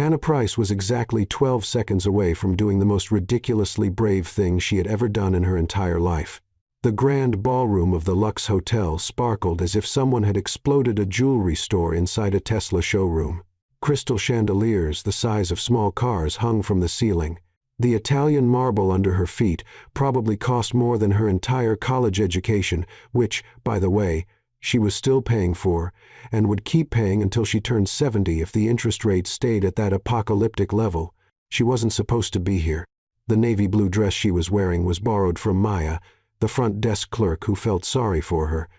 Hannah Price was exactly 12 seconds away from doing the most ridiculously brave thing she had ever done in her entire life. The grand ballroom of the Lux Hotel sparkled as if someone had exploded a jewelry store inside a Tesla showroom. Crystal chandeliers the size of small cars hung from the ceiling. The Italian marble under her feet probably cost more than her entire college education, which, by the way, she was still paying for, and would keep paying until she turned 70 if the interest rate stayed at that apocalyptic level. She wasn't supposed to be here. The navy blue dress she was wearing was borrowed from Maya, the front desk clerk who felt sorry for her.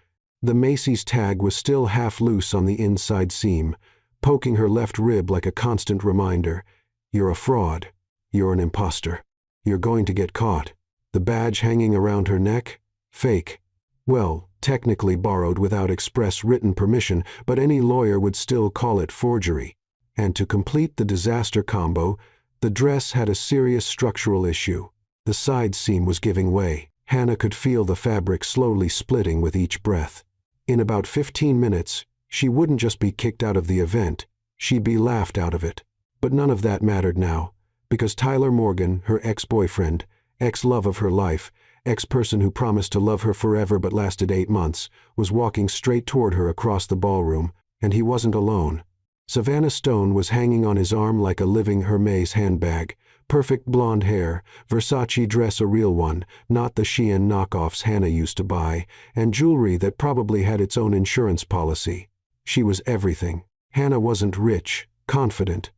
The Macy's tag was still half loose on the inside seam, poking her left rib like a constant reminder. You're a fraud. You're an imposter. You're going to get caught. The badge hanging around her neck? Fake. Well, technically borrowed without express written permission, but any lawyer would still call it forgery. And to complete the disaster combo, the dress had a serious structural issue. The side seam was giving way. Hannah could feel the fabric slowly splitting with each breath. In about 15 minutes, she wouldn't just be kicked out of the event, she'd be laughed out of it. But none of that mattered now, because Tyler Morgan, her ex-boyfriend, ex-love of her life, ex-person who promised to love her forever but lasted 8 months, was walking straight toward her across the ballroom, and he wasn't alone. Savannah Stone was hanging on his arm like a living Hermes handbag. Perfect blonde hair, Versace dress a real one, not the Shein knockoffs Hannah used to buy, and jewelry that probably had its own insurance policy. She was everything. Hannah wasn't rich, confident,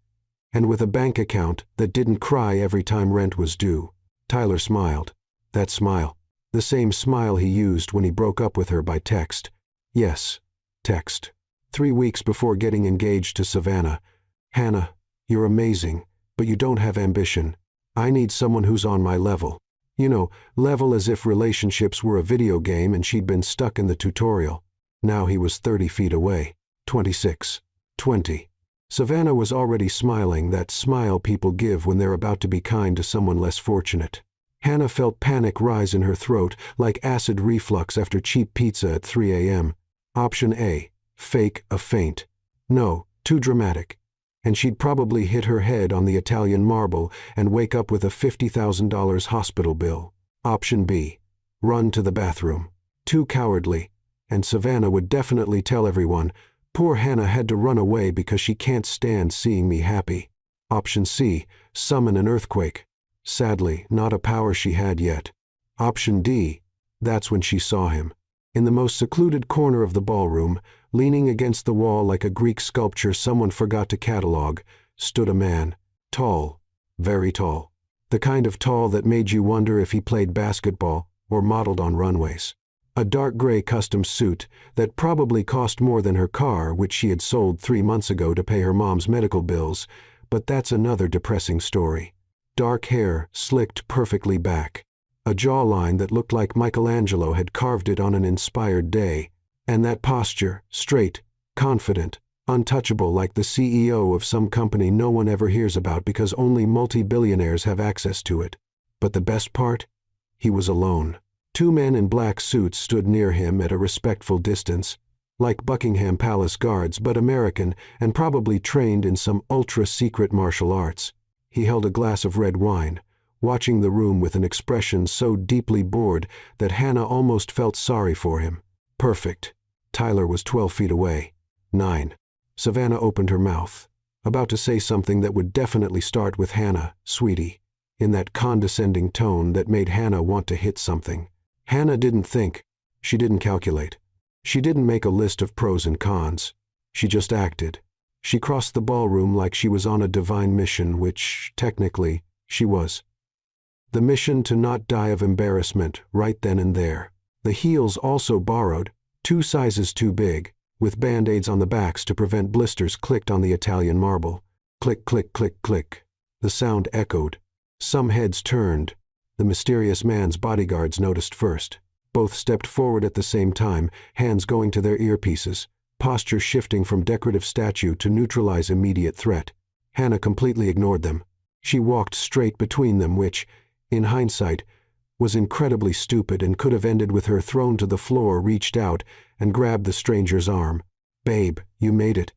and with a bank account that didn't cry every time rent was due. Tyler smiled. That smile. The same smile he used when he broke up with her by text. Yes, text. 3 weeks before getting engaged to Savannah. Hannah, you're amazing, but you don't have ambition. I need someone who's on my level. You know, level as if relationships were a video game and she'd been stuck in the tutorial. Now he was 30 feet away. 26. 20. Savannah was already smiling, that smile people give when they're about to be kind to someone less fortunate. Hannah felt panic rise in her throat, like acid reflux after cheap pizza at 3 a.m. Option A. Fake a faint. No, too dramatic. And she'd probably hit her head on the Italian marble and wake up with a $50,000 hospital bill. Option B. Run to the bathroom. Too cowardly. And Savannah would definitely tell everyone, poor Hannah had to run away because she can't stand seeing me happy. Option C. Summon an earthquake. Sadly, not a power she had yet. Option D. That's when she saw him. In the most secluded corner of the ballroom, leaning against the wall like a Greek sculpture someone forgot to catalog, stood a man. Tall. Very tall. The kind of tall that made you wonder if he played basketball or modeled on runways. A dark gray custom suit that probably cost more than her car, which she had sold 3 months ago to pay her mom's medical bills, but that's another depressing story. Dark hair slicked perfectly back. A jawline that looked like Michelangelo had carved it on an inspired day. And that posture, straight, confident, untouchable, like the CEO of some company no one ever hears about because only multi-billionaires have access to it. But the best part? He was alone. 2 men in black suits stood near him at a respectful distance, like Buckingham Palace guards, but American and probably trained in some ultra-secret martial arts. He held a glass of red wine, watching the room with an expression so deeply bored that Hannah almost felt sorry for him. Perfect. Tyler was 12 feet away. 9. Savannah opened her mouth, about to say something that would definitely start with Hannah, sweetie, in that condescending tone that made Hannah want to hit something. Hannah didn't think. She didn't calculate. She didn't make a list of pros and cons. She just acted. She crossed the ballroom like she was on a divine mission, which, technically, she was. The mission to not die of embarrassment right then and there. The heels also borrowed, 2 sizes too big, with band-aids on the backs to prevent blisters, clicked on the Italian marble. Click, click, click, click. The sound echoed. Some heads turned. The mysterious man's bodyguards noticed first. Both stepped forward at the same time, hands going to their earpieces, posture shifting from decorative statue to neutralize immediate threat. Hannah completely ignored them. She walked straight between them, which, in hindsight, was incredibly stupid and could have ended with her thrown to the floor, reached out, and grabbed the stranger's arm. "Babe, you made it.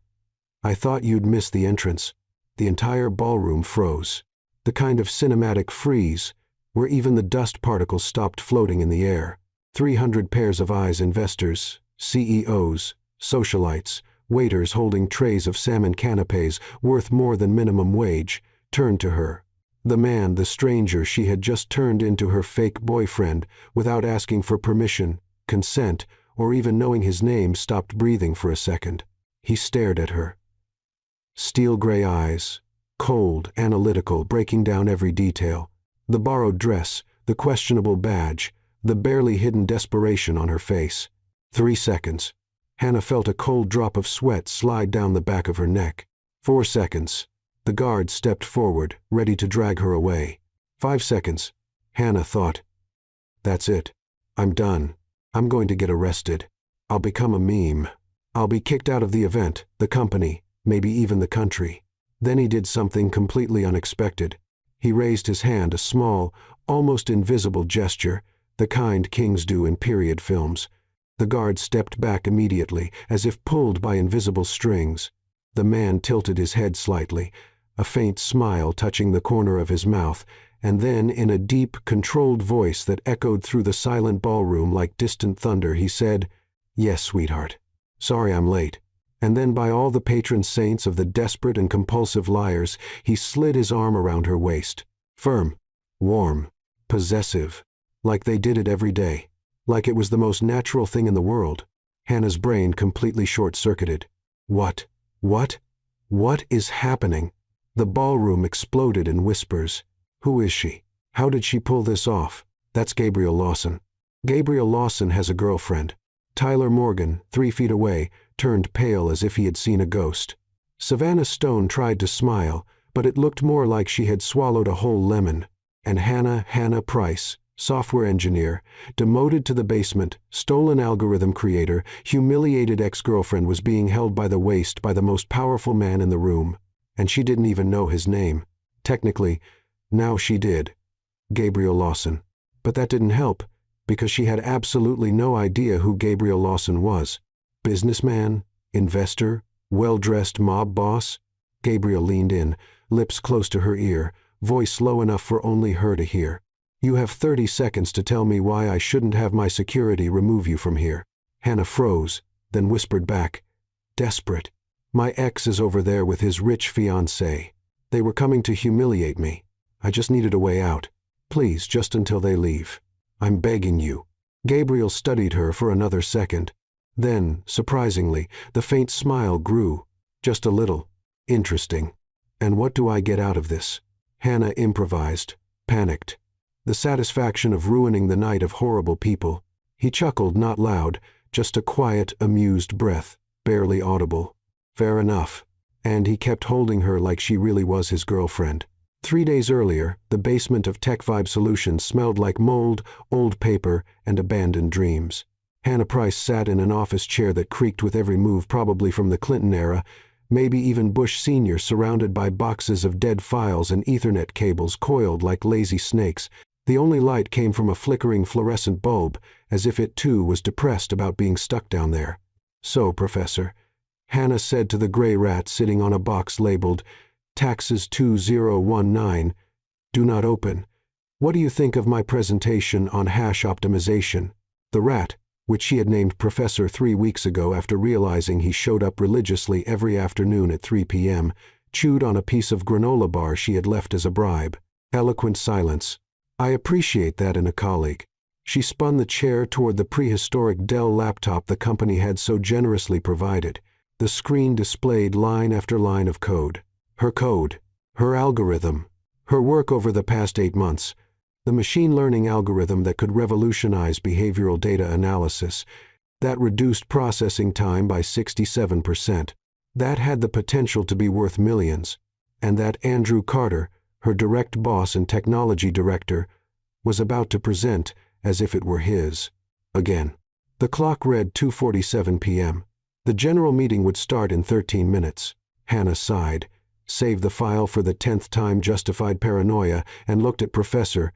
I thought you'd miss the entrance." The entire ballroom froze. The kind of cinematic freeze where even the dust particles stopped floating in the air. 300 pairs of eyes, investors, CEOs, socialites, waiters holding trays of salmon canapes worth more than minimum wage, turned to her. The man, the stranger she had just turned into her fake boyfriend, without asking for permission, consent, or even knowing his name, stopped breathing for a second. He stared at her. Steel gray eyes, cold, analytical, breaking down every detail. The borrowed dress, the questionable badge, the barely hidden desperation on her face. 3 seconds. Hannah felt a cold drop of sweat slide down the back of her neck. 4 seconds. The guard stepped forward, ready to drag her away. 5 seconds. Hannah thought, "That's it. I'm done. I'm going to get arrested. I'll become a meme. I'll be kicked out of the event, the company, maybe even the country." Then he did something completely unexpected. He raised his hand, a small, almost invisible gesture, the kind kings do in period films. The guard stepped back immediately, as if pulled by invisible strings. The man tilted his head slightly, a faint smile touching the corner of his mouth, and then, in a deep, controlled voice that echoed through the silent ballroom like distant thunder, he said, "Yes, sweetheart. Sorry I'm late." And then, by all the patron saints of the desperate and compulsive liars, he slid his arm around her waist. Firm, warm, possessive, like they did it every day, like it was the most natural thing in the world. Hannah's brain completely short-circuited. What is happening? The ballroom exploded in whispers. Who is she? How did she pull this off? That's Gabriel Lawson. Gabriel Lawson has a girlfriend. Tyler Morgan, 3 feet away, turned pale as if he had seen a ghost. Savannah Stone tried to smile, but it looked more like she had swallowed a whole lemon. And Hannah Price, software engineer, demoted to the basement, stolen algorithm creator, humiliated ex-girlfriend, was being held by the waist by the most powerful man in the room. And she didn't even know his name. Technically, now she did. Gabriel Lawson. But that didn't help, because she had absolutely no idea who Gabriel Lawson was. Businessman? Investor? Well-dressed mob boss? Gabriel leaned in, lips close to her ear, voice low enough for only her to hear. "You have 30 seconds to tell me why I shouldn't have my security remove you from here." Hannah froze, then whispered back, desperate, "My ex is over there with his rich fiancée. They were coming to humiliate me. I just needed a way out. Please, just until they leave. I'm begging you." Gabriel studied her for another second. Then, surprisingly, the faint smile grew. Just a little. "Interesting. And what do I get out of this?" Hannah improvised, panicked. The satisfaction of ruining the night of horrible people. He chuckled, not loud, just a quiet, amused breath, barely audible. Fair enough. And he kept holding her like she really was his girlfriend. 3 days earlier, the basement of Tech Vibe Solutions smelled like mold, old paper, and abandoned dreams. Hannah Price sat in an office chair that creaked with every move, probably from the Clinton era, maybe even Bush Sr., surrounded by boxes of dead files and Ethernet cables coiled like lazy snakes. The only light came from a flickering fluorescent bulb, as if it too was depressed about being stuck down there. "So, Professor," Hannah said to the gray rat sitting on a box labeled Taxes 2019, "Do not open. What do you think of my presentation on hash optimization?" The rat, which she had named Professor 3 weeks ago after realizing he showed up religiously every afternoon at 3 p.m., chewed on a piece of granola bar she had left as a bribe. Eloquent silence. "I appreciate that in a colleague." She spun the chair toward the prehistoric Dell laptop the company had so generously provided. The screen displayed line after line of code. Her code. Her algorithm. Her work over the past 8 months. The machine learning algorithm that could revolutionize behavioral data analysis. That reduced processing time by 67%. That had the potential to be worth millions. And that Andrew Carter, her direct boss and technology director, was about to present as if it were his. Again. The clock read 2:47 p.m. The general meeting would start in 13 minutes. Hannah sighed, saved the file for the 10th time, justified paranoia, and looked at Professor.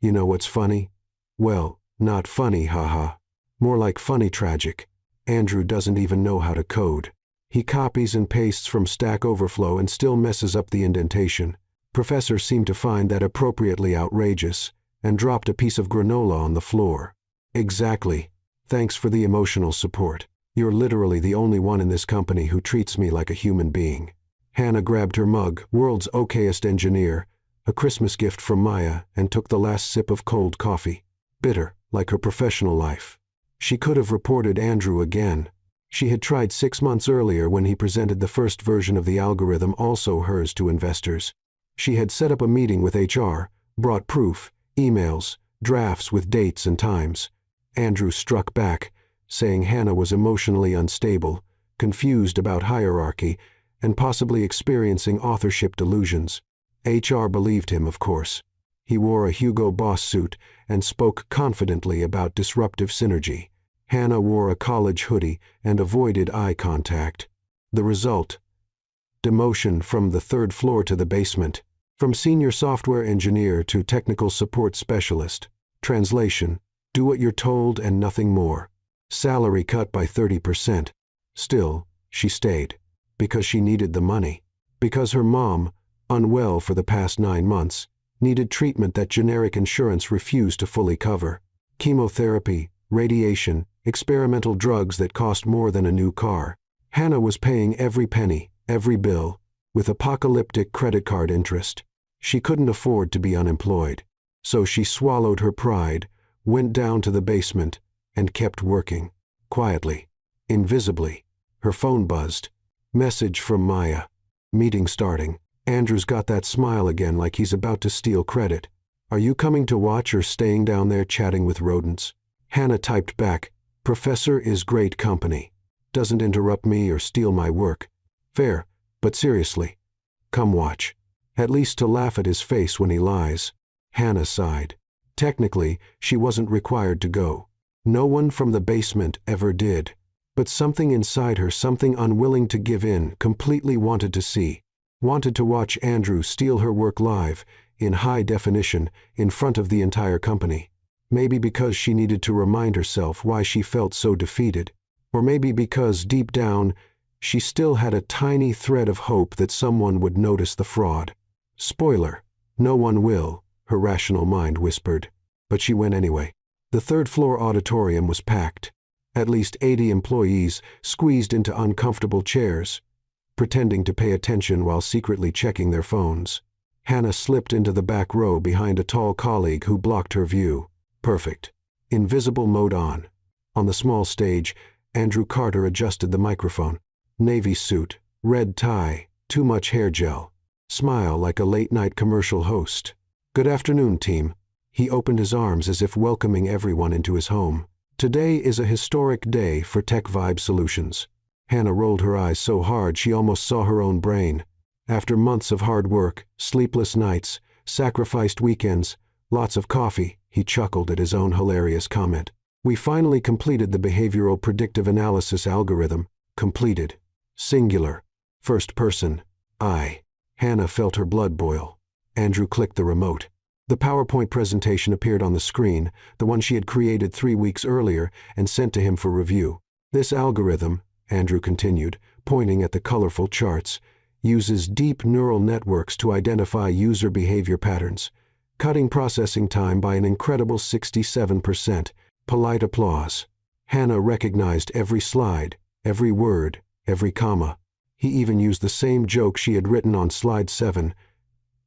"You know what's funny?" "Well, not funny, haha. More like funny tragic. Andrew doesn't even know how to code." He copies and pastes from Stack Overflow and still messes up the indentation. Professor seemed to find that appropriately outrageous and dropped a piece of granola on the floor. Exactly. Thanks for the emotional support. You're literally the only one in this company who treats me like a human being. Hannah grabbed her mug, world's okayest engineer, a Christmas gift from Maya, and took the last sip of cold coffee. Bitter, like her professional life. She could have reported Andrew again. She had tried 6 months earlier when he presented the first version of the algorithm, also hers, to investors. She had set up a meeting with HR, brought proof, emails, drafts with dates and times. Andrew struck back, saying Hannah was emotionally unstable, confused about hierarchy, and possibly experiencing authorship delusions. HR believed him, of course. He wore a Hugo Boss suit and spoke confidently about disruptive synergy. Hannah wore a college hoodie and avoided eye contact. The result: demotion from the 3rd floor to the basement, from senior software engineer to technical support specialist. Translation: do what you're told and nothing more. Salary cut by 30%. Still, she stayed. Because she needed the money. Because her mom, unwell for the past 9 months, needed treatment that generic insurance refused to fully cover. Chemotherapy, radiation, experimental drugs that cost more than a new car. Hannah was paying every penny, every bill, with apocalyptic credit card interest. She couldn't afford to be unemployed. So she swallowed her pride, went down to the basement, and kept working. Quietly. Invisibly. Her phone buzzed. Message from Maya. Meeting starting. Andrew's got that smile again, like he's about to steal credit. Are you coming to watch or staying down there chatting with rodents? Hannah typed back, Professor is great company. Doesn't interrupt me or steal my work. Fair, but seriously. Come watch. At least to laugh at his face when he lies. Hannah sighed. Technically, she wasn't required to go. No one from the basement ever did. But something inside her, something unwilling to give in, completely wanted to see. Wanted to watch Andrew steal her work live, in high definition, in front of the entire company. Maybe because she needed to remind herself why she felt so defeated. Or maybe because, deep down, she still had a tiny thread of hope that someone would notice the fraud. Spoiler, no one will, her rational mind whispered. But she went anyway. The 3rd floor auditorium was packed. At least 80 employees squeezed into uncomfortable chairs, pretending to pay attention while secretly checking their phones. Hannah slipped into the back row behind a tall colleague who blocked her view. Perfect. Invisible mode on. On the small stage, Andrew Carter adjusted the microphone. Navy suit, red tie, too much hair gel. Smile like a late-night commercial host. Good afternoon, team. He opened his arms as if welcoming everyone into his home. Today is a historic day for Tech Vibe Solutions. Hannah rolled her eyes so hard she almost saw her own brain. After months of hard work, sleepless nights, sacrificed weekends, lots of coffee, he chuckled at his own hilarious comment. We finally completed the behavioral predictive analysis algorithm. Completed. Singular. First person. I. Hannah felt her blood boil. Andrew clicked the remote. The PowerPoint presentation appeared on the screen, the one she had created 3 weeks earlier and sent to him for review. This algorithm, Andrew continued, pointing at the colorful charts, uses deep neural networks to identify user behavior patterns, cutting processing time by an incredible 67%. Polite applause. Hannah recognized every slide, every word, every comma. He even used the same joke she had written on slide 7.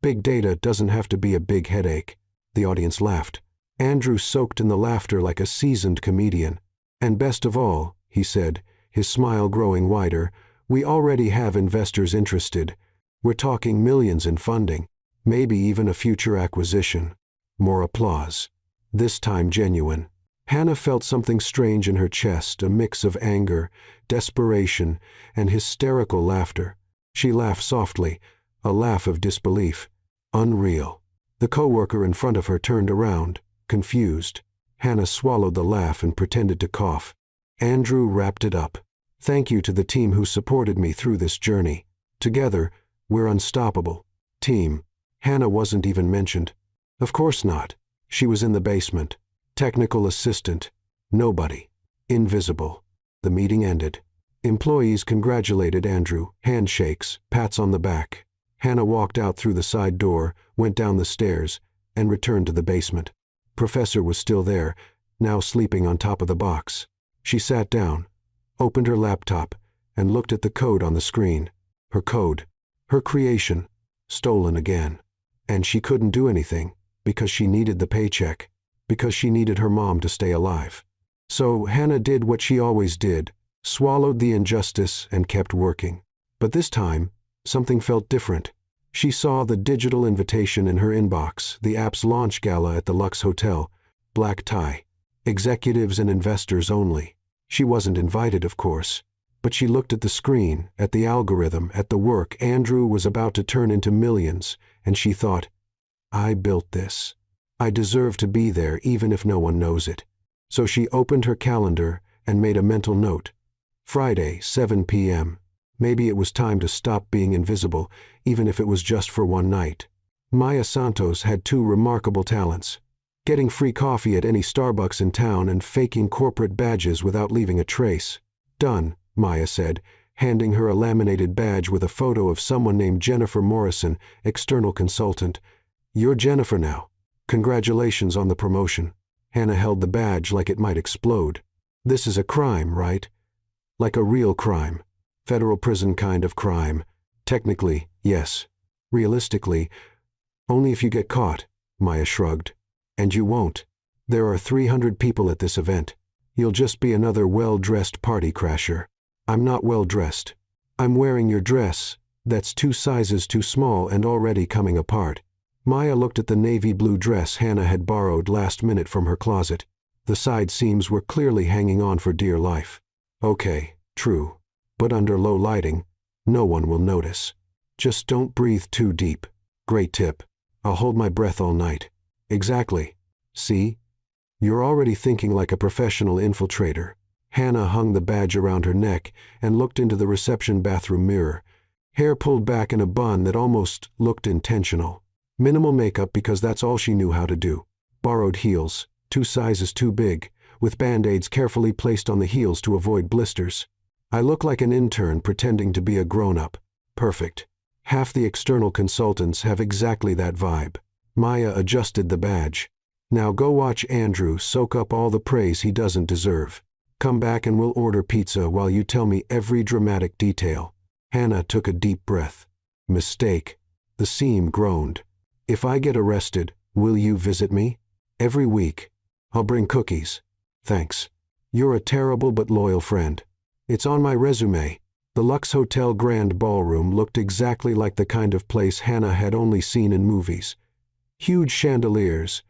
Big data doesn't have to be a big headache. The audience laughed. Andrew soaked in the laughter like a seasoned comedian. And best of all, he said, his smile growing wider, we already have investors interested. We're talking millions in funding, maybe even a future acquisition. More applause. This time genuine. Hannah felt something strange in her chest, a mix of anger, desperation, and hysterical laughter. She laughed softly, a laugh of disbelief. Unreal. The coworker in front of her turned around, confused. Hannah swallowed the laugh and pretended to cough. Andrew wrapped it up. Thank you to the team who supported me through this journey. Together, we're unstoppable. Team. Hannah wasn't even mentioned. Of course not. She was in the basement. Technical assistant. Nobody. Invisible. The meeting ended. Employees congratulated Andrew, handshakes, pats on the back. Hannah walked out through the side door, went down the stairs, and returned to the basement. Professor was still there, now sleeping on top of the box. She sat down, opened her laptop, and looked at the code on the screen. Her code. Her creation. Stolen again. And she couldn't do anything, because she needed the paycheck, because she needed her mom to stay alive. So Hannah did what she always did, swallowed the injustice and kept working. But this time, something felt different. She saw the digital invitation in her inbox, the app's launch gala at the Lux Hotel, black tie, executives and investors only. She wasn't invited, of course, but she looked at the screen, at the algorithm, at the work Andrew was about to turn into millions, and she thought, I built this. I deserve to be there even if no one knows it. So she opened her calendar and made a mental note. Friday, 7 p.m. Maybe it was time to stop being invisible, even if it was just for one night. Maya Santos had two remarkable talents: getting free coffee at any Starbucks in town and faking corporate badges without leaving a trace. Done, Maya said, handing her a laminated badge with a photo of someone named Jennifer Morrison, external consultant. You're Jennifer now. Congratulations on the promotion. Hannah held the badge like it might explode. This is a crime, right? Like a real crime. Federal prison kind of crime. Technically, yes. Realistically, only if you get caught, Maya shrugged. And you won't. There are 300 people at this event. You'll just be another well-dressed party crasher. I'm not well-dressed. I'm wearing your dress, that's 2 sizes too small and already coming apart. Maya looked at the navy blue dress Hannah had borrowed last minute from her closet. The side seams were clearly hanging on for dear life. Okay, true. But under low lighting, no one will notice. Just don't breathe too deep. Great tip. I'll hold my breath all night. Exactly. See? You're already thinking like a professional infiltrator. Hannah hung the badge around her neck and looked into the reception bathroom mirror. Hair pulled back in a bun that almost looked intentional. Minimal makeup because that's all she knew how to do. Borrowed heels, 2 sizes too big, with band-aids carefully placed on the heels to avoid blisters. I look like an intern pretending to be a grown-up. Perfect. Half the external consultants have exactly that vibe. Maya adjusted the badge. Now go watch Andrew soak up all the praise he doesn't deserve. Come back and we'll order pizza while you tell me every dramatic detail. Hannah took a deep breath. Mistake. The seam groaned. If I get arrested, will you visit me? Every week. I'll bring cookies. Thanks. You're a terrible but loyal friend. It's on my resume. The Lux Hotel Grand Ballroom looked exactly like the kind of place Hannah had only seen in movies. Huge chandeliers,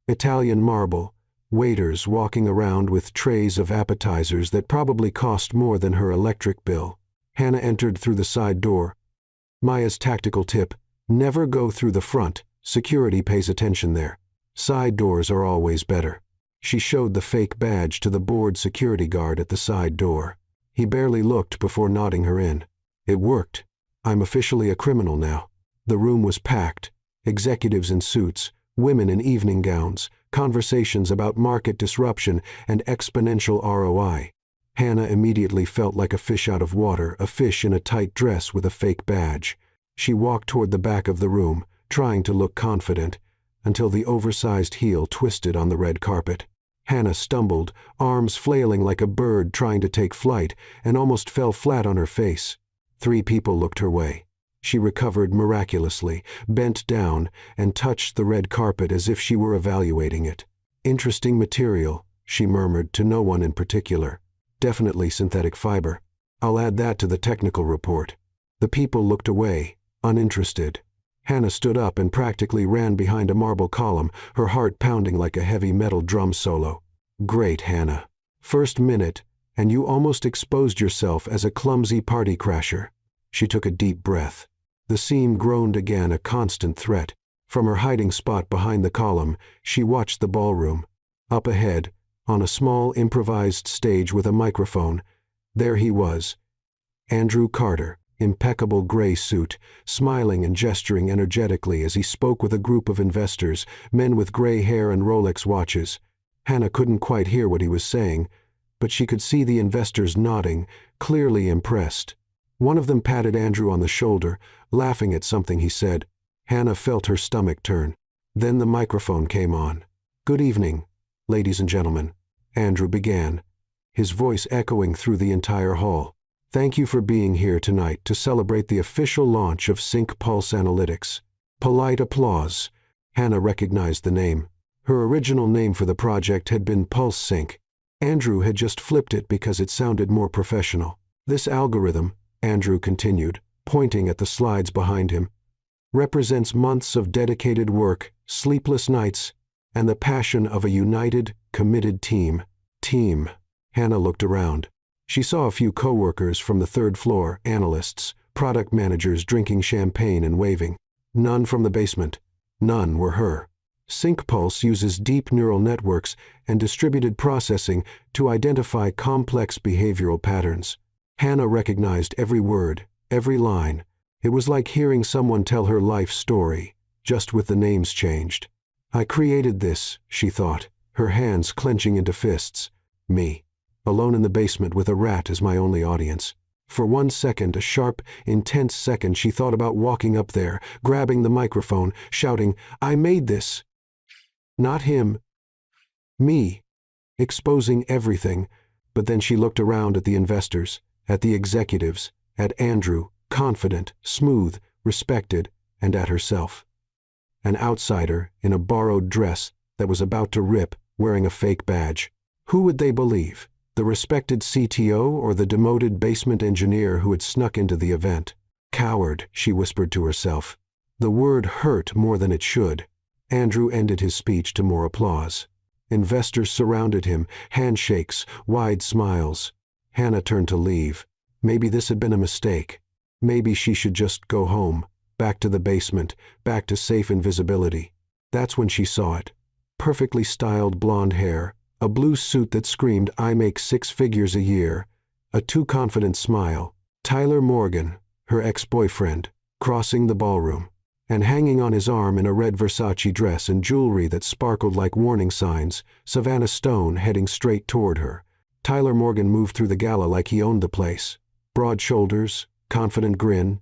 Italian marble, waiters walking around with trays of appetizers that probably cost more than her electric bill. Hannah entered through the side door. Maya's tactical tip: never go through the front. Security pays attention there. Side doors are always better. She showed the fake badge to the bored security guard at the side door. He barely looked before nodding her in. It worked. I'm officially a criminal now. The room was packed. Executives in suits, women in evening gowns, conversations about market disruption and exponential ROI. Hannah immediately felt like a fish out of water, a fish in a tight dress with a fake badge. She walked toward the back of the room, trying to look confident, until the oversized heel twisted on the red carpet. Hannah stumbled, arms flailing like a bird trying to take flight, and almost fell flat on her face. 3 people looked her way. She recovered miraculously, bent down, and touched the red carpet as if she were evaluating it. Interesting material, she murmured to no one in particular. Definitely synthetic fiber. I'll add that to the technical report. The people looked away, uninterested. Hannah stood up and practically ran behind a marble column, her heart pounding like a heavy metal drum solo. Great, Hannah. First minute, and you almost exposed yourself as a clumsy party crasher. She took a deep breath. The seam groaned again, a constant threat. From her hiding spot behind the column, she watched the ballroom. Up ahead, on a small improvised stage with a microphone, there he was, Andrew Carter, impeccable gray suit, smiling and gesturing energetically as he spoke with a group of investors, men with gray hair and Rolex watches. Hannah couldn't quite hear what he was saying, but she could see the investors nodding, clearly impressed. One of them patted Andrew on the shoulder, laughing at something he said. Hannah felt her stomach turn. Then the microphone came on. "Good evening, ladies and gentlemen," Andrew began, his voice echoing through the entire hall. "Thank you for being here tonight to celebrate the official launch of Sync Pulse Analytics." Polite applause. Hannah recognized the name. Her original name for the project had been Pulse Sync. Andrew had just flipped it because it sounded more professional. "This algorithm," Andrew continued, pointing at the slides behind him, "represents months of dedicated work, sleepless nights, and the passion of a united, committed team." Team. Hannah looked around. She saw a few co-workers from the third floor, analysts, product managers drinking champagne and waving. None from the basement. None were her. SyncPulse uses deep neural networks and distributed processing to identify complex behavioral patterns. Hannah recognized every word, every line. It was like hearing someone tell her life story, just with the names changed. "I created this," she thought, her hands clenching into fists. "Me. Alone in the basement with a rat as my only audience." For 1 second, a sharp, intense second, she thought about walking up there, grabbing the microphone, shouting, "I made this." Not him. Me. Exposing everything. But then she looked around at the investors, at the executives, at Andrew, confident, smooth, respected, and at herself. An outsider in a borrowed dress that was about to rip, wearing a fake badge. Who would they believe? The respected CTO or the demoted basement engineer who had snuck into the event? "Coward," she whispered to herself. The word hurt more than it should. Andrew ended his speech to more applause. Investors surrounded him, handshakes, wide smiles. Hannah turned to leave. Maybe this had been a mistake. Maybe she should just go home, back to the basement, back to safe invisibility. That's when she saw it. Perfectly styled blonde hair, a blue suit that screamed, "I make 6 figures a year," a too confident smile. Tyler Morgan, her ex-boyfriend, crossing the ballroom, and hanging on his arm in a red Versace dress and jewelry that sparkled like warning signs, Savannah Stone heading straight toward her. Tyler Morgan moved through the gala like he owned the place. Broad shoulders, confident grin,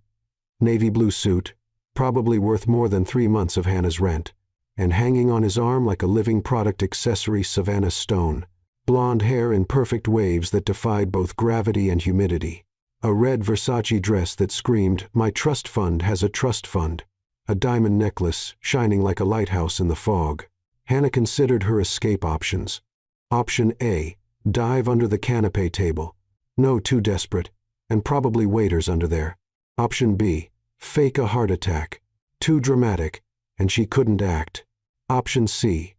navy blue suit, probably worth more than 3 months of Hannah's rent. And hanging on his arm like a living product accessory, Savannah Stone. Blonde hair in perfect waves that defied both gravity and humidity. A red Versace dress that screamed, "My trust fund has a trust fund." A diamond necklace shining like a lighthouse in the fog. Hannah considered her escape options. Option A, dive under the canapé table. No, too desperate, and probably waiters under there. Option B, fake a heart attack. Too dramatic, and she couldn't act. Option C,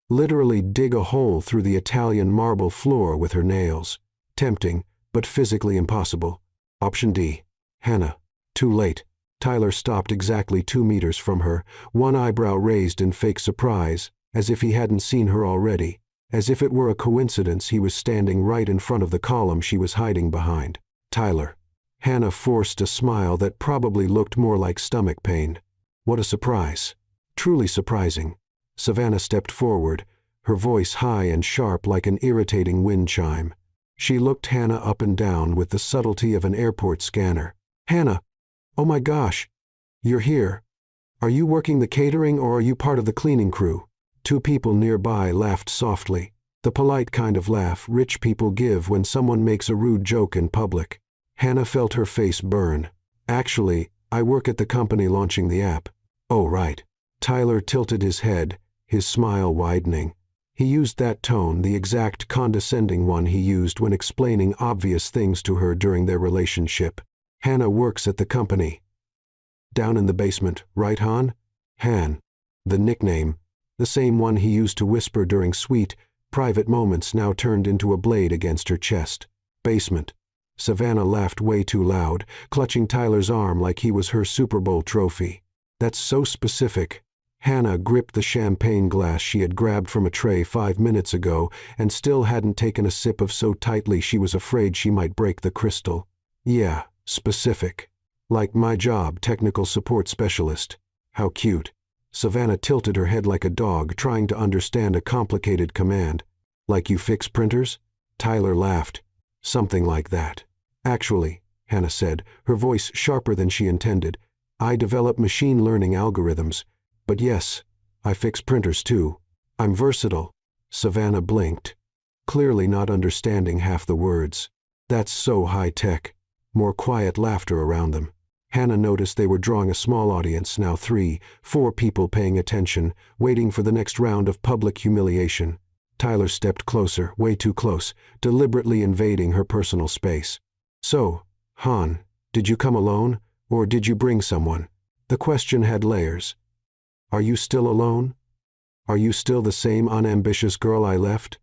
literally dig a hole through the Italian marble floor with her nails. Tempting, but physically impossible. Option D, Hannah. Too late. Tyler stopped exactly 2 meters from her, one eyebrow raised in fake surprise, as if he hadn't seen her already, as if it were a coincidence he was standing right in front of the column she was hiding behind. Tyler. Hannah forced a smile that probably looked more like stomach pain. What a surprise. Truly surprising. Savannah stepped forward, her voice high and sharp like an irritating wind chime. She looked Hannah up and down with the subtlety of an airport scanner. "Hannah! Oh my gosh! You're here. Are you working the catering or are you part of the cleaning crew?" 2 people nearby laughed softly, the polite kind of laugh rich people give when someone makes a rude joke in public. Hannah felt her face burn. "Actually, I work at the company launching the app." "Oh, right." Tyler tilted his head, his smile widening. He used that tone, the exact condescending one he used when explaining obvious things to her during their relationship. "Hannah works at the company. Down in the basement, right, Han?" Han. The nickname, the same one he used to whisper during sweet, private moments now turned into a blade against her chest. "Basement." Savannah laughed way too loud, clutching Tyler's arm like he was her Super Bowl trophy. "That's so specific." Hannah gripped the champagne glass she had grabbed from a tray 5 minutes ago and still hadn't taken a sip of so tightly she was afraid she might break the crystal. "Yeah, specific. Like my job, technical support specialist." How cute. Savannah tilted her head like a dog trying to understand a complicated command. "Like you fix printers?" Tyler laughed. Something like that. Actually, Hannah said, her voice sharper than she intended, I develop machine learning algorithms. But yes, I fix printers too. I'm versatile. Savannah blinked, clearly not understanding half the words. That's so high-tech. More quiet laughter around them. Hannah noticed they were drawing a small audience, now 3, 4 people paying attention, waiting for the next round of public humiliation. Tyler stepped closer, way too close, deliberately invading her personal space. So, Han, did you come alone, or did you bring someone? The question had layers. Are you still alone? Are you still the same unambitious girl I left?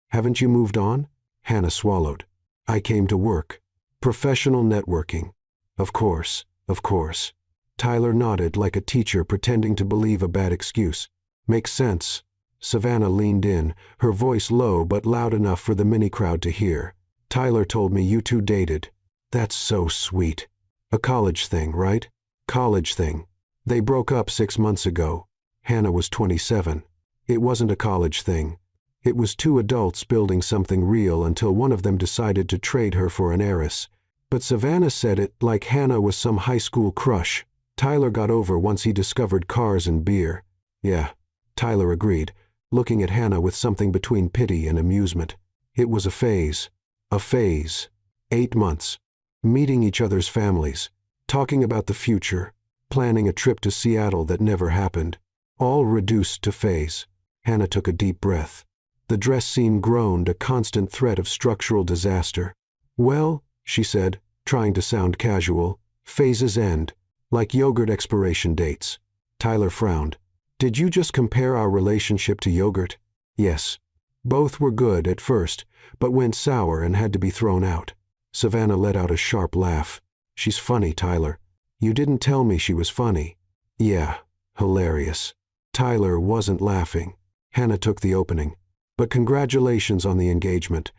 Haven't you moved on? Hannah swallowed. I came to work. Professional networking. Of course, of course. Tyler nodded like a teacher pretending to believe a bad excuse. Makes sense. Savannah leaned in, her voice low but loud enough for the mini crowd to hear. Tyler told me you two dated. That's so sweet. A college thing, right? College thing. They broke up 6 months ago. Hannah was 27. It wasn't a college thing. It was 2 adults building something real until one of them decided to trade her for an heiress. But Savannah said it like Hannah was some high school crush. Tyler got over once he discovered cars and beer. Yeah, Tyler agreed, looking at Hannah with something between pity and amusement. It was a phase. A phase. 8 months. Meeting each other's families. Talking about the future. Planning a trip to Seattle that never happened. All reduced to phase. Hannah took a deep breath. The dress seam groaned, a constant threat of structural disaster. Well, she said, trying to sound casual, phases end, like yogurt expiration dates. Tyler frowned. Did you just compare our relationship to yogurt? Yes. Both were good at first, but went sour and had to be thrown out. Savannah let out a sharp laugh. She's funny, Tyler. You didn't tell me she was funny. Yeah, hilarious. Tyler wasn't laughing. Hannah took the opening. But congratulations on the engagement.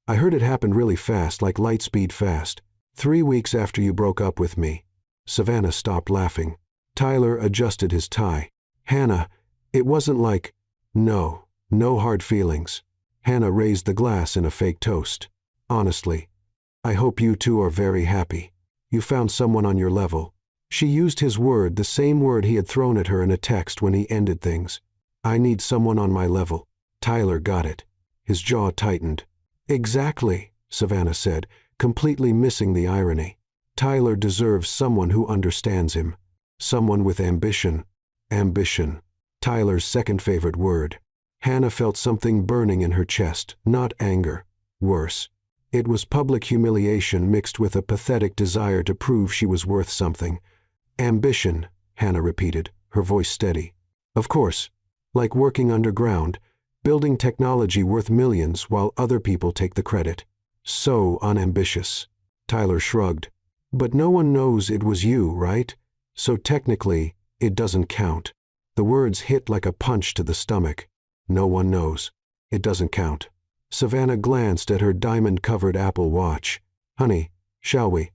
I heard it happened really fast, like light speed fast. 3 weeks after you broke up with me. Savannah stopped laughing. Tyler adjusted his tie. Hannah, it wasn't like, no hard feelings. Hannah raised the glass in a fake toast. Honestly, I hope you two are very happy. You found someone on your level. She used his word, the same word he had thrown at her in a text when he ended things. I need someone on my level. Tyler got it. His jaw tightened. Exactly, Savannah said, completely missing the irony. Tyler deserves someone who understands him. Someone with ambition. Ambition. Tyler's second favorite word. Hannah felt something burning in her chest, not anger. Worse. It was public humiliation mixed with a pathetic desire to prove she was worth something. Ambition, Hannah repeated, her voice steady. Of course. Like working underground, building technology worth millions while other people take the credit. So unambitious. Tyler shrugged. But no one knows it was you, right? So technically, it doesn't count. The words hit like a punch to the stomach. No one knows. It doesn't count. Savannah glanced at her diamond-covered Apple Watch. Honey, shall we?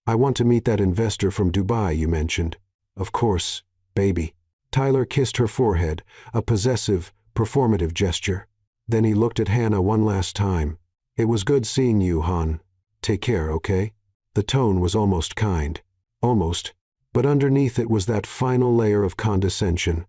I want to meet that investor from Dubai you mentioned. Of course, baby. Tyler kissed her forehead, a possessive, performative gesture. Then he looked at Hannah one last time. It was good seeing you, Han. Take care, okay? The tone was almost kind. Almost. But underneath it was that final layer of condescension.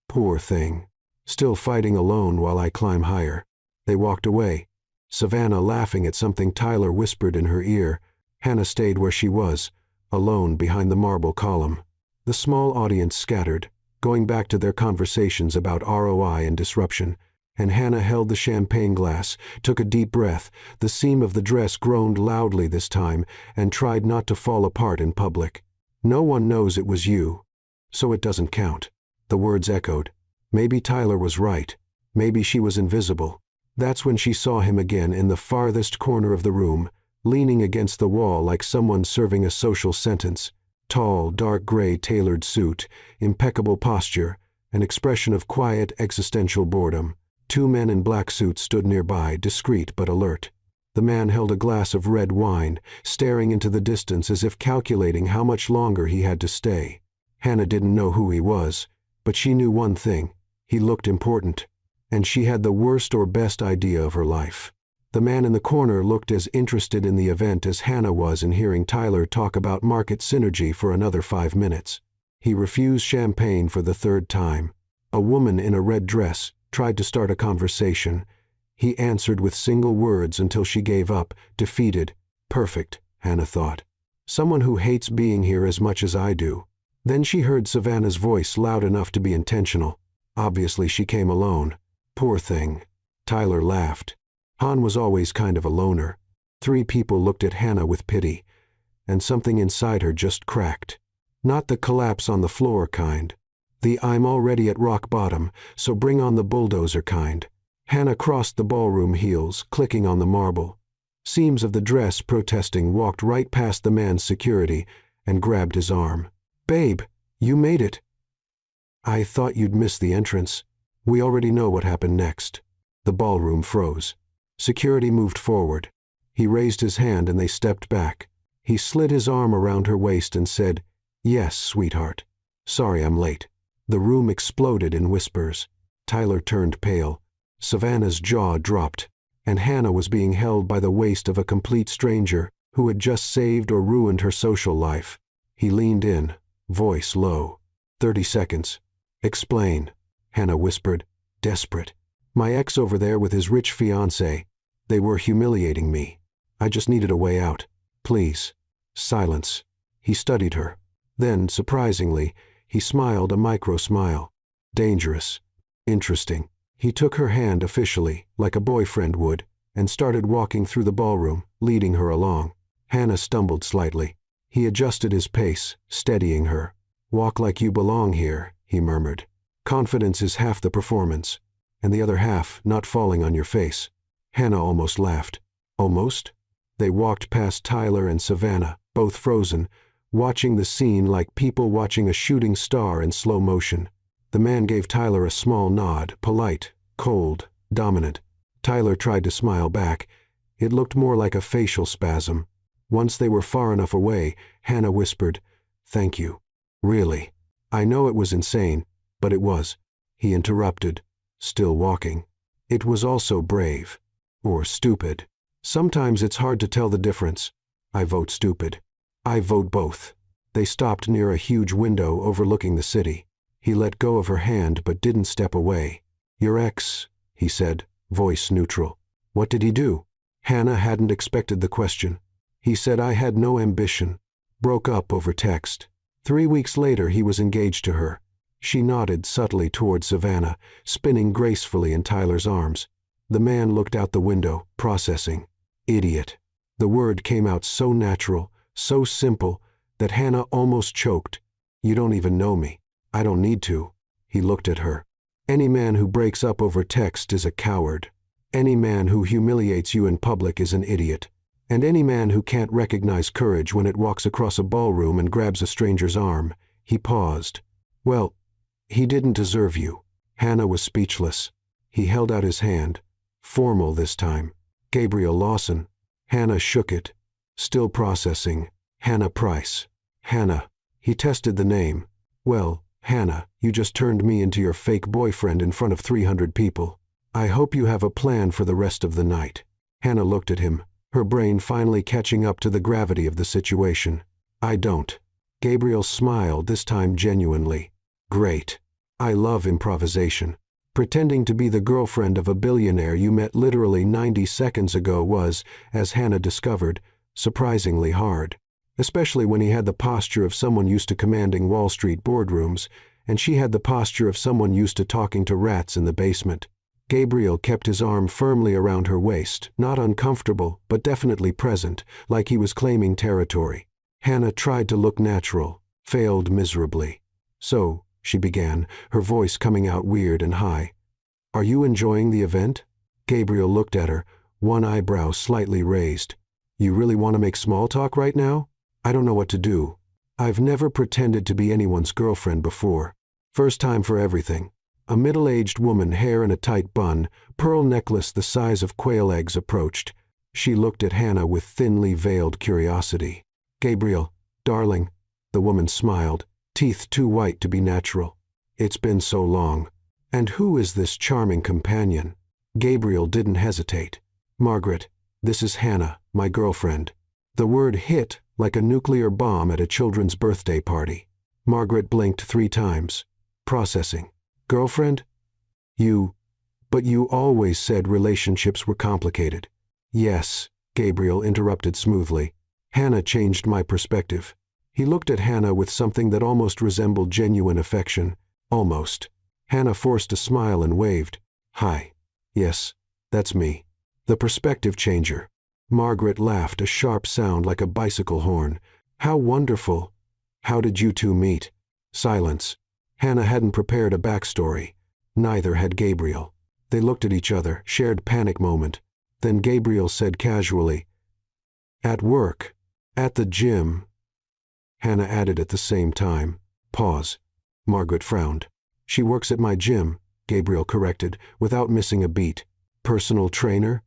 Poor thing. Still fighting alone while I climb higher. They walked away. Savannah laughing at something Tyler whispered in her ear. Hannah stayed where she was, alone behind the marble column. The small audience scattered, going back to their conversations about ROI and disruption, and Hannah held the champagne glass, took a deep breath, the seam of the dress groaned loudly this time, and tried not to fall apart in public. No one knows it was you, so it doesn't count. The words echoed. Maybe Tyler was right. Maybe she was invisible. That's when she saw him again in the farthest corner of the room, leaning against the wall like someone serving a social sentence. Tall, dark gray tailored suit, impeccable posture, an expression of quiet existential boredom. 2 men in black suits stood nearby, discreet but alert. The man held a glass of red wine, staring into the distance as if calculating how much longer he had to stay. Hannah didn't know who he was, but she knew one thing. He looked important. And she had the worst or best idea of her life. The man in the corner looked as interested in the event as Hannah was in hearing Tyler talk about market synergy for another 5 minutes. He refused champagne for the third time. A woman in a red dress tried to start a conversation. He answered with single words until she gave up, defeated. Perfect, Hannah thought. Someone who hates being here as much as I do. Then she heard Savannah's voice loud enough to be intentional. Obviously she came alone. Poor thing. Tyler laughed. Han was always kind of a loner. 3 people looked at Hannah with pity, and something inside her just cracked. Not the collapse on the floor kind. The I'm already at rock bottom, so bring on the bulldozer kind. Hannah crossed the ballroom heels, clicking on the marble. Seams of the dress protesting walked right past the man's security and grabbed his arm. Babe, you made it. I thought you'd miss the entrance. We already know what happened next. The ballroom froze. Security moved forward. He raised his hand and they stepped back. He slid his arm around her waist and said, "Yes, sweetheart. Sorry I'm late." The room exploded in whispers. Tyler turned pale. Savannah's jaw dropped, and Hannah was being held by the waist of a complete stranger who had just saved or ruined her social life. He leaned in, voice low. 30 seconds. Explain, Hannah whispered, desperate. My ex over there with his rich fiancé. They were humiliating me. I just needed a way out. Please. Silence. He studied her. Then, surprisingly, he smiled a micro-smile. Dangerous. Interesting. He took her hand officially, like a boyfriend would, and started walking through the ballroom, leading her along. Hannah stumbled slightly. He adjusted his pace, steadying her. Walk like you belong here, he murmured. Confidence is half the performance, and the other half not falling on your face. Hannah almost laughed. Almost? They walked past Tyler and Savannah, both frozen, watching the scene like people watching a shooting star in slow motion. The man gave Tyler a small nod, polite, cold, dominant. Tyler tried to smile back. It looked more like a facial spasm. Once they were far enough away, Hannah whispered, "Thank you. Really. I know it was insane, but it was." He interrupted, still walking. It was also brave. Or stupid. Sometimes it's hard to tell the difference. I vote stupid. I vote both. They stopped near a huge window overlooking the city. He let go of her hand but didn't step away. Your ex, he said, voice neutral. What did he do? Hannah hadn't expected the question. He said I had no ambition. Broke up over text. 3 weeks later he was engaged to her. She nodded subtly toward Savannah, spinning gracefully in Tyler's arms. The man looked out the window, processing. Idiot. The word came out so natural, so simple, that Hannah almost choked. You don't even know me. I don't need to. He looked at her. Any man who breaks up over text is a coward. Any man who humiliates you in public is an idiot. And any man who can't recognize courage when it walks across a ballroom and grabs a stranger's arm. He paused. Well, he didn't deserve you. Hannah was speechless. He held out his hand. Formal this time. Gabriel Lawson. Hannah shook it. Still processing. Hannah Price. Hannah. He tested the name. Well, Hannah, you just turned me into your fake boyfriend in front of 300 people. I hope you have a plan for the rest of the night. Hannah looked at him, her brain finally catching up to the gravity of the situation. I don't. Gabriel smiled, this time genuinely. Great. I love improvisation. Pretending to be the girlfriend of a billionaire you met literally 90 seconds ago was, as Hannah discovered, surprisingly hard. Especially when he had the posture of someone used to commanding Wall Street boardrooms, and she had the posture of someone used to talking to rats in the basement. Gabriel kept his arm firmly around her waist, not uncomfortable, but definitely present, like he was claiming territory. Hannah tried to look natural, failed miserably. So, she began, her voice coming out weird and high. Are you enjoying the event? Gabriel looked at her, one eyebrow slightly raised. You really want to make small talk right now? I don't know what to do. I've never pretended to be anyone's girlfriend before. First time for everything. A middle-aged woman, hair in a tight bun, pearl necklace the size of quail eggs approached. She looked at Hannah with thinly veiled curiosity. Gabriel, darling. The woman smiled, teeth too white to be natural. It's been so long. And who is this charming companion? Gabriel didn't hesitate. Margaret, this is Hannah, my girlfriend. The word hit like a nuclear bomb at a children's birthday party. Margaret blinked 3 times. Processing. Girlfriend? But you always said relationships were complicated. Yes, Gabriel interrupted smoothly. Hannah changed my perspective. He looked at Hannah with something that almost resembled genuine affection. Almost. Hannah forced a smile and waved. Hi. Yes, that's me. The perspective changer. Margaret laughed, a sharp sound like a bicycle horn. How wonderful. How did you two meet? Silence. Hannah hadn't prepared a backstory. Neither had Gabriel. They looked at each other, shared panic moment. Then Gabriel said casually, At work. At the gym. Hannah added at the same time. Pause. Margaret frowned. She works at my gym, Gabriel corrected, without missing a beat. Personal trainer?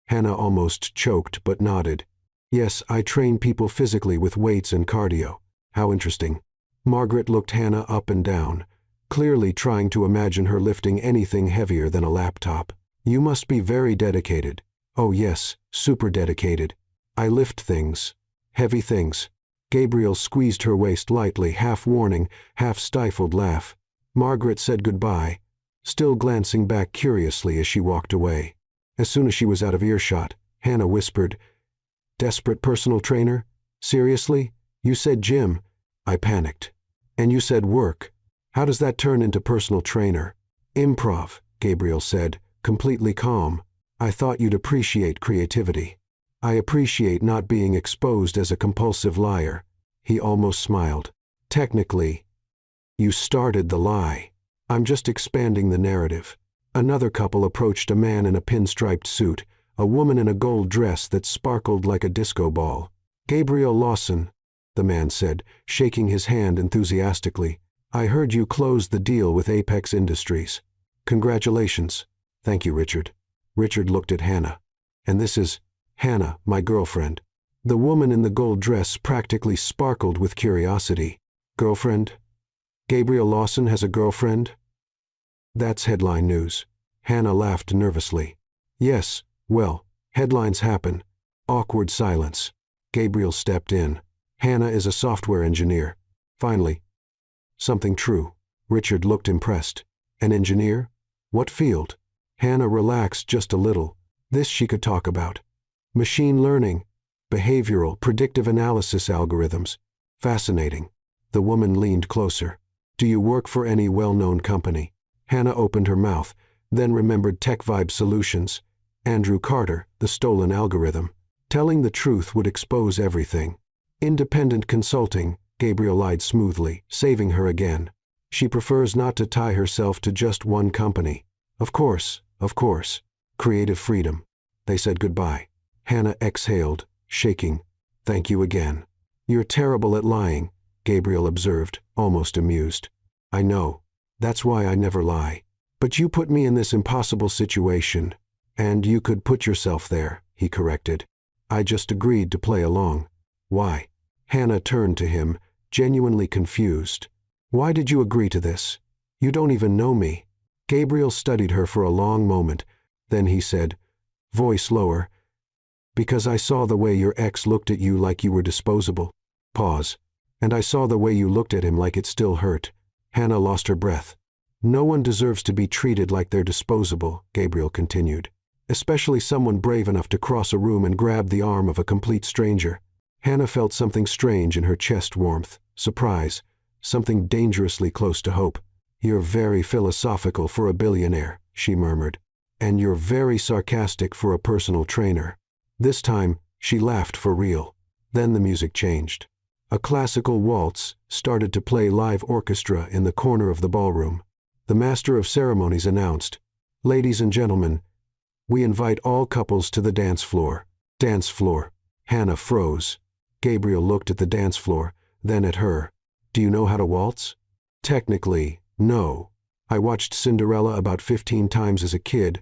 Hannah almost choked but nodded. Yes, I train people physically with weights and cardio. How interesting. Margaret looked Hannah up and down, clearly trying to imagine her lifting anything heavier than a laptop. You must be very dedicated. Oh yes, super dedicated. I lift things. Heavy things. Gabriel squeezed her waist lightly, half warning, half stifled laugh. Margaret said goodbye, still glancing back curiously as she walked away. As soon as she was out of earshot, Hannah whispered, Desperate personal trainer? Seriously? You said gym. I panicked. And you said work. How does that turn into personal trainer? Improv, Gabriel said, completely calm. I thought you'd appreciate creativity. I appreciate not being exposed as a compulsive liar. He almost smiled. Technically, you started the lie. I'm just expanding the narrative. Another couple approached a man in a pinstriped suit, a woman in a gold dress that sparkled like a disco ball. Gabriel Lawson, the man said, shaking his hand enthusiastically. I heard you closed the deal with Apex Industries. Congratulations. Thank you, Richard. Richard looked at Hannah. And this is Hannah, my girlfriend. The woman in the gold dress practically sparkled with curiosity. Girlfriend? Gabriel Lawson has a girlfriend? That's headline news. Hannah laughed nervously. Yes, well, headlines happen. Awkward silence. Gabriel stepped in. Hannah is a software engineer. Finally. Something true. Richard looked impressed. An engineer? What field? Hannah relaxed just a little. This she could talk about. Machine learning. Behavioral, predictive analysis algorithms. Fascinating. The woman leaned closer. Do you work for any well-known company? Hannah opened her mouth, then remembered Tech Vibe Solutions. Andrew Carter, the stolen algorithm. Telling the truth would expose everything. Independent consulting, Gabriel lied smoothly, saving her again. She prefers not to tie herself to just one company. Of course, of course. Creative freedom. They said goodbye. Hannah exhaled, shaking. Thank you again. You're terrible at lying, Gabriel observed, almost amused. I know. That's why I never lie. But you put me in this impossible situation. And you could put yourself there, he corrected. I just agreed to play along. Why? Hannah turned to him, genuinely confused. Why did you agree to this? You don't even know me. Gabriel studied her for a long moment. Then he said, voice lower, because I saw the way your ex looked at you like you were disposable. Pause. And I saw the way you looked at him like it still hurt. Hannah lost her breath. No one deserves to be treated like they're disposable, Gabriel continued. Especially someone brave enough to cross a room and grab the arm of a complete stranger. Hannah felt something strange in her chest warmth, surprise, something dangerously close to hope. You're very philosophical for a billionaire, she murmured. And you're very sarcastic for a personal trainer. This time, she laughed for real. Then the music changed. A classical waltz started to play live orchestra in the corner of the ballroom. The master of ceremonies announced, Ladies and gentlemen, we invite all couples to the dance floor. Dance floor. Hannah froze. Gabriel looked at the dance floor, then at her. Do you know how to waltz? Technically, no. I watched Cinderella about 15 times as a kid,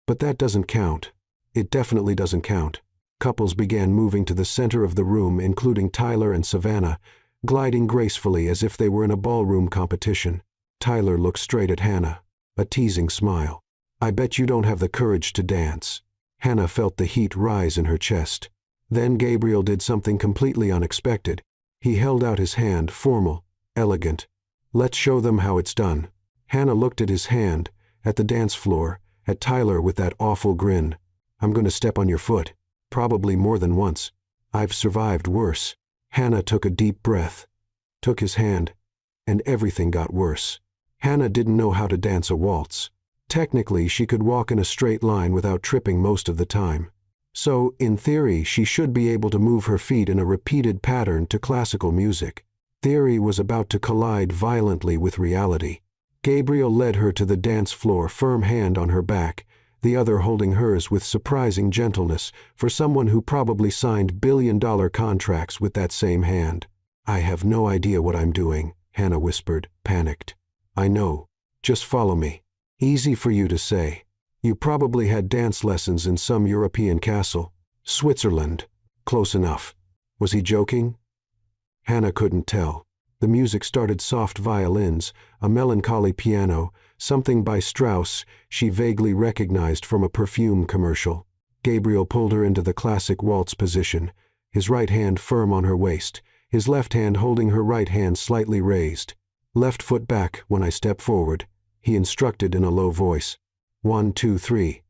but that doesn't count. It definitely doesn't count. Couples began moving to the center of the room, including Tyler and Savannah, gliding gracefully as if they were in a ballroom competition. Tyler looked straight at Hannah, a teasing smile. I bet you don't have the courage to dance. Hannah felt the heat rise in her chest. Then Gabriel did something completely unexpected. He held out his hand, formal, elegant. "Let's show them how it's done." Hannah looked at his hand, at the dance floor, at Tyler with that awful grin. "I'm going to step on your foot. Probably more than once. I've survived worse." Hannah took a deep breath, took his hand, and everything got worse. Hannah didn't know how to dance a waltz. Technically, she could walk in a straight line without tripping most of the time. So, in theory, she should be able to move her feet in a repeated pattern to classical music. Theory was about to collide violently with reality. Gabriel led her to the dance floor, firm hand on her back, the other holding hers with surprising gentleness for someone who probably signed billion-dollar contracts with that same hand. "I have no idea what I'm doing," Hannah whispered, panicked. "I know. Just follow me." "Easy for you to say. You probably had dance lessons in some European castle. Switzerland. Close enough." Was he joking? Hannah couldn't tell. The music started, soft violins, a melancholy piano, something by Strauss she vaguely recognized from a perfume commercial. Gabriel pulled her into the classic waltz position, his right hand firm on her waist, his left hand holding her right hand slightly raised. "Left foot back when I step forward," he instructed in a low voice. 1, 2, 3.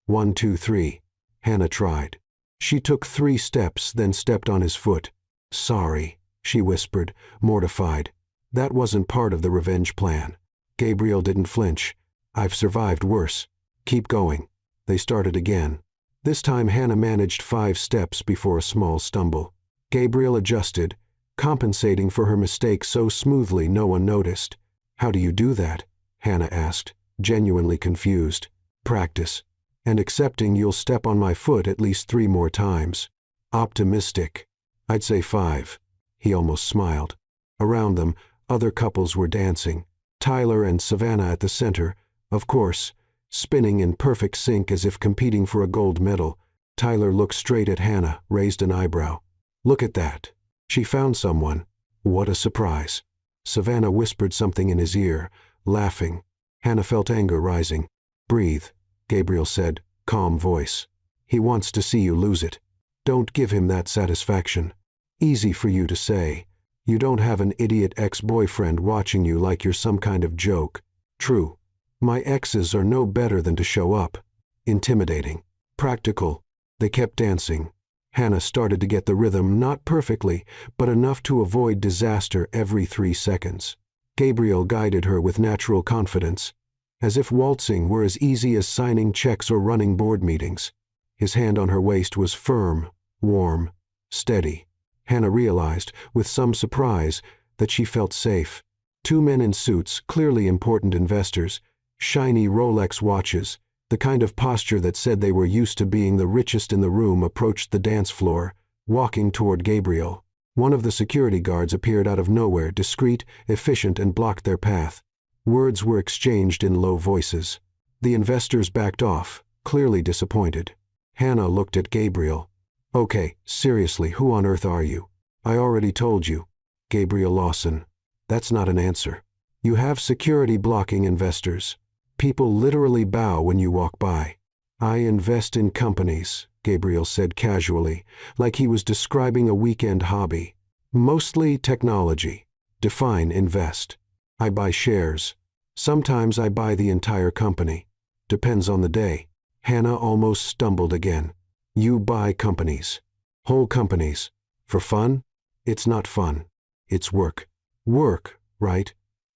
1, 2, 3. Hannah tried. She took 3 steps, then stepped on his foot. "Sorry," she whispered, mortified. That wasn't part of the revenge plan. Gabriel didn't flinch. "I've survived worse. Keep going." They started again. This time Hannah managed 5 steps before a small stumble. Gabriel adjusted, compensating for her mistake so smoothly no one noticed. "How do you do that?" Hannah asked, genuinely confused. "Practice. And accepting you'll step on my foot at least 3 more times." "Optimistic. I'd say 5. He almost smiled. Around them, other couples were dancing. Tyler and Savannah at the center, of course, spinning in perfect sync as if competing for a gold medal. Tyler looked straight at Hannah, raised an eyebrow. "Look at that. She found someone. What a surprise." Savannah whispered something in his ear, laughing. Hannah felt anger rising. "Breathe," Gabriel said, calm voice. "He wants to see you lose it. Don't give him that satisfaction." "Easy for you to say. You don't have an idiot ex-boyfriend watching you like you're some kind of joke." "True. My exes are no better than to show up. Intimidating. Practical." They kept dancing. Hannah started to get the rhythm, not perfectly, but enough to avoid disaster every 3 seconds. Gabriel guided her with natural confidence, as if waltzing were as easy as signing checks or running board meetings. His hand on her waist was firm, warm, steady. Hannah realized, with some surprise, that she felt safe. 2 men in suits, clearly important investors, shiny Rolex watches, the kind of posture that said they were used to being the richest in the room, approached the dance floor, walking toward Gabriel. One of the security guards appeared out of nowhere, discreet, efficient, and blocked their path. Words were exchanged in low voices. The investors backed off, clearly disappointed. Hannah looked at Gabriel. "Okay, seriously, who on earth are you?" "I already told you." "Gabriel Lawson." "That's not an answer. You have security blocking investors. People literally bow when you walk by." "I invest in companies," Gabriel said casually, like he was describing a weekend hobby. "Mostly technology. Define invest." "I buy shares. Sometimes I buy the entire company. Depends on the day." Hannah almost stumbled again. "You buy companies. Whole companies. For fun?" "It's not fun. It's work." "Work, right?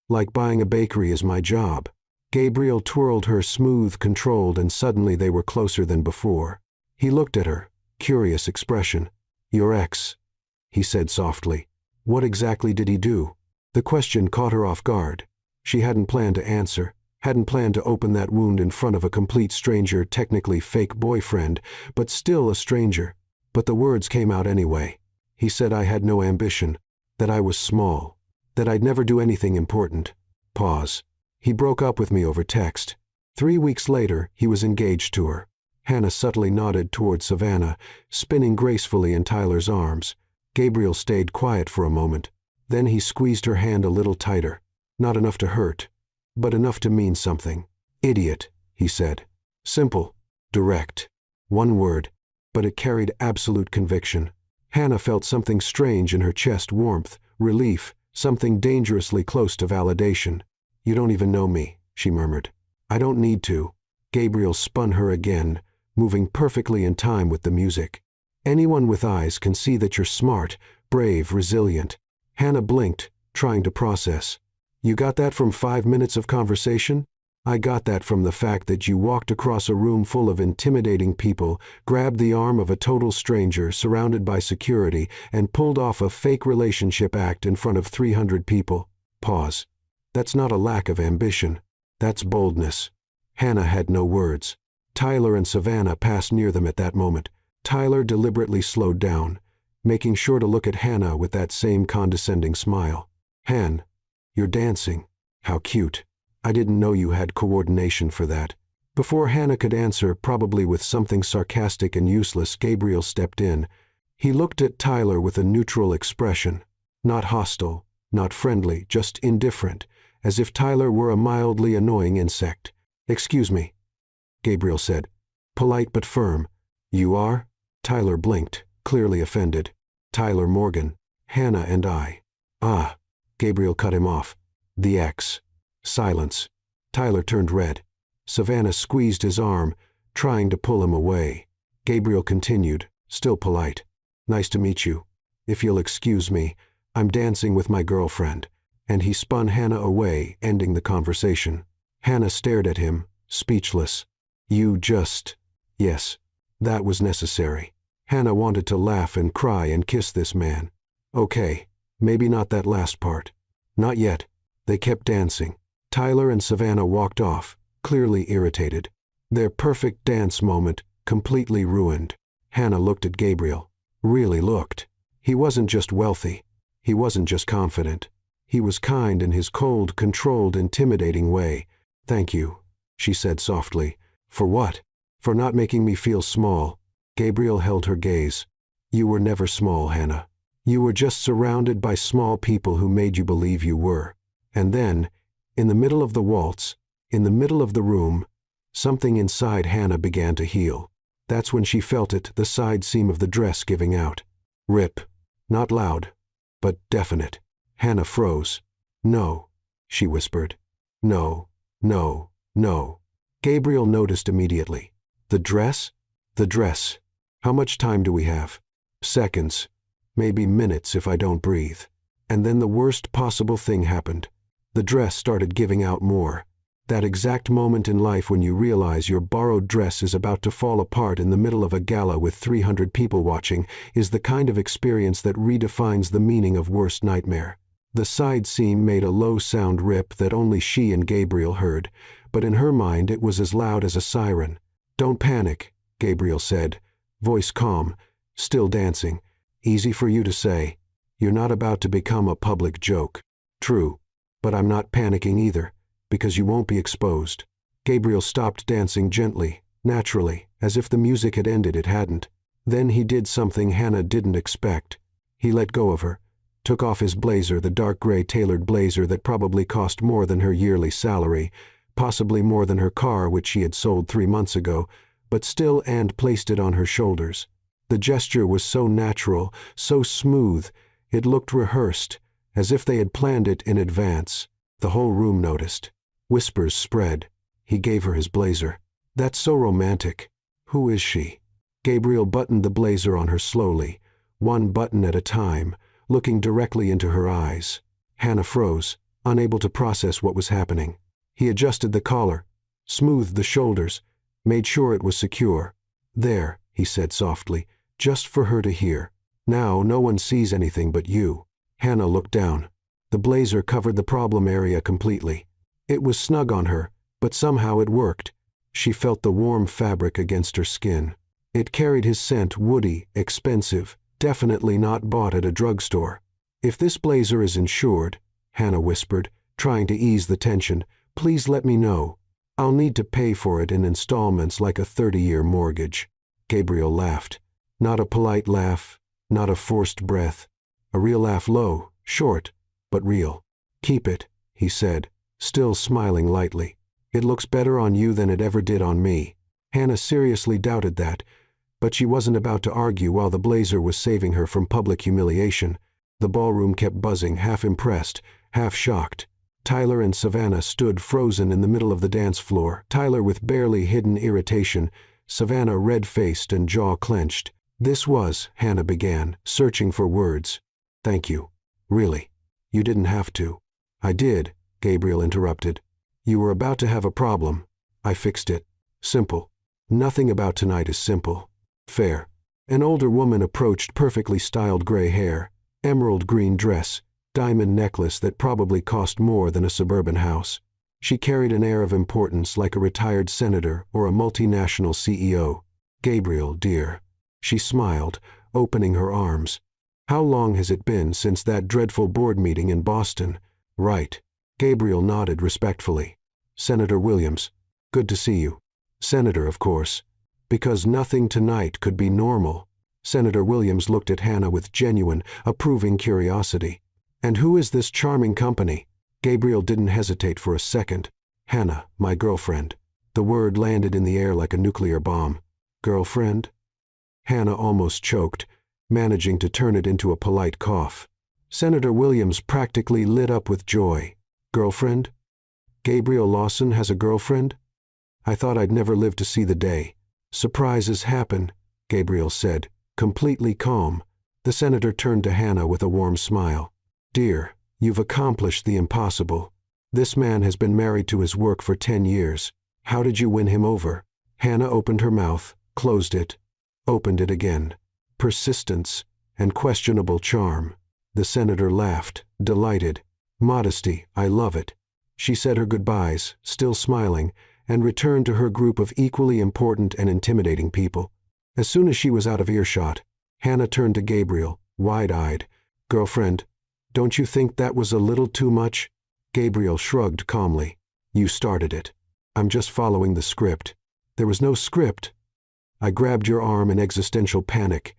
Like buying a bakery is my job." Gabriel twirled her, smooth, controlled, and suddenly they were closer than before. He looked at her, curious expression. "Your ex," he said softly. "What exactly did he do?" The question caught her off guard. She hadn't planned to answer, hadn't planned to open that wound in front of a complete stranger, technically fake boyfriend, but still a stranger. But the words came out anyway. "He said I had no ambition, that I was small, that I'd never do anything important." Pause. "He broke up with me over text. 3 weeks later, he was engaged to her." Hannah subtly nodded toward Savannah, spinning gracefully in Tyler's arms. Gabriel stayed quiet for a moment. Then he squeezed her hand a little tighter. Not enough to hurt, but enough to mean something. "Idiot," he said. Simple. Direct. One word, but it carried absolute conviction. Hannah felt something strange in her chest, warmth, relief, something dangerously close to validation. "You don't even know me," she murmured. "I don't need to." Gabriel spun her again, moving perfectly in time with the music. "Anyone with eyes can see that you're smart, brave, resilient." Hannah blinked, trying to process. "You got that from 5 minutes of conversation?" "I got that from the fact that you walked across a room full of intimidating people, grabbed the arm of a total stranger surrounded by security, and pulled off a fake relationship act in front of 300 people." Pause. "That's not a lack of ambition. That's boldness." Hannah had no words. Tyler and Savannah passed near them at that moment. Tyler deliberately slowed down, making sure to look at Hannah with that same condescending smile. "Han, you're dancing. How cute. I didn't know you had coordination for that." Before Hannah could answer, probably with something sarcastic and useless, Gabriel stepped in. He looked at Tyler with a neutral expression. Not hostile, not friendly, just indifferent, as if Tyler were a mildly annoying insect. "Excuse me," Gabriel said, polite but firm. "You are?" Tyler blinked, clearly offended. "Tyler Morgan. Hannah and I." "Ah," Gabriel cut him off. "The ex." Silence. Tyler turned red. Savannah squeezed his arm, trying to pull him away. Gabriel continued, still polite. "Nice to meet you. If you'll excuse me, I'm dancing with my girlfriend." And he spun Hannah away, ending the conversation. Hannah stared at him, speechless. "You just—" "Yes, that was necessary." Hannah wanted to laugh and cry and kiss this man. "Okay, maybe not that last part." "Not yet." They kept dancing. Tyler and Savannah walked off, clearly irritated. Their perfect dance moment completely ruined. Hannah looked at Gabriel. Really looked. He wasn't just wealthy. He wasn't just confident. He was kind in his cold, controlled, intimidating way. "Thank you," she said softly. "For what?" "For not making me feel small." Gabriel held her gaze. "You were never small, Hannah. You were just surrounded by small people who made you believe you were." And then, in the middle of the waltz, in the middle of the room, something inside Hannah began to heal. That's when she felt it, the side seam of the dress giving out. Rip. Not loud, but definite. Hannah froze. "No," she whispered. "No, no, no." Gabriel noticed immediately. "The dress? The dress. How much time do we have?" "Seconds. Maybe minutes if I don't breathe." And then the worst possible thing happened. The dress started giving out more. That exact moment in life when you realize your borrowed dress is about to fall apart in the middle of a gala with 300 people watching is the kind of experience that redefines the meaning of worst nightmare. The side seam made a low sound rip that only she and Gabriel heard, but in her mind it was as loud as a siren. "Don't panic," Gabriel said, voice calm, still dancing. "Easy for you to say. You're not about to become a public joke." "True. But I'm not panicking either, because you won't be exposed." Gabriel stopped dancing gently, naturally, as if the music had ended. It hadn't. Then he did something Hannah didn't expect. He let go of her, took off his blazer, the dark gray tailored blazer that probably cost more than her yearly salary, possibly more than her car which she had sold 3 months ago, but still, and placed it on her shoulders. The gesture was so natural, so smooth, it looked rehearsed, as if they had planned it in advance. The whole room noticed. Whispers spread. He gave her his blazer. "That's so romantic. Who is she?" Gabriel buttoned the blazer on her slowly, one button at a time, looking directly into her eyes. Hannah froze, unable to process what was happening. He adjusted the collar, smoothed the shoulders, made sure it was secure. "There," he said softly, just for her to hear. "Now no one sees anything but you." Hannah looked down. The blazer covered the problem area completely. It was snug on her, but somehow it worked. She felt the warm fabric against her skin. It carried his scent, woody, expensive, definitely not bought at a drugstore. "If this blazer is insured," Hannah whispered, trying to ease the tension, "please let me know. I'll need to pay for it in installments like a 30-year mortgage." Gabriel laughed. Not a polite laugh, not a forced breath. A real laugh, low, short, but real. "Keep it," he said, still smiling lightly. "It looks better on you than it ever did on me." Hannah seriously doubted that, but she wasn't about to argue while the blazer was saving her from public humiliation. The ballroom kept buzzing, half impressed, half shocked. Tyler and Savannah stood frozen in the middle of the dance floor, Tyler with barely hidden irritation, Savannah red-faced and jaw clenched. "This was," Hannah began, searching for words. "Thank you. Really. You didn't have to." "I did," Gabriel interrupted. "You were about to have a problem. I fixed it. Simple. Nothing about tonight is simple. Fair." An older woman approached, perfectly styled gray hair, emerald green dress, diamond necklace that probably cost more than a suburban house. She carried an air of importance like a retired senator or a multinational CEO. "Gabriel, dear." She smiled, opening her arms. "How long has it been since that dreadful board meeting in Boston?" "Right." Gabriel nodded respectfully. "Senator Williams. Good to see you." "Senator, of course. Because nothing tonight could be normal." Senator Williams looked at Hannah with genuine, approving curiosity. "And who is this charming company?" Gabriel didn't hesitate for a second. "Hannah, my girlfriend." The word landed in the air like a nuclear bomb. "Girlfriend?" Hannah almost choked, managing to turn it into a polite cough. Senator Williams practically lit up with joy. "Girlfriend? Gabriel Lawson has a girlfriend? I thought I'd never live to see the day." "Surprises happen," Gabriel said, completely calm. The senator turned to Hannah with a warm smile. "Dear, you've accomplished the impossible. This man has been married to his work for 10 years. How did you win him over?" Hannah opened her mouth, closed it, opened it again. Persistence and questionable charm. The senator laughed, delighted. "Modesty, I love it." She said her goodbyes, still smiling, and returned to her group of equally important and intimidating people. As soon as she was out of earshot, Hannah turned to Gabriel, wide-eyed. "Girlfriend, don't you think that was a little too much?" Gabriel shrugged calmly. "You started it. I'm just following the script." "There was no script." "I grabbed your arm in existential panic,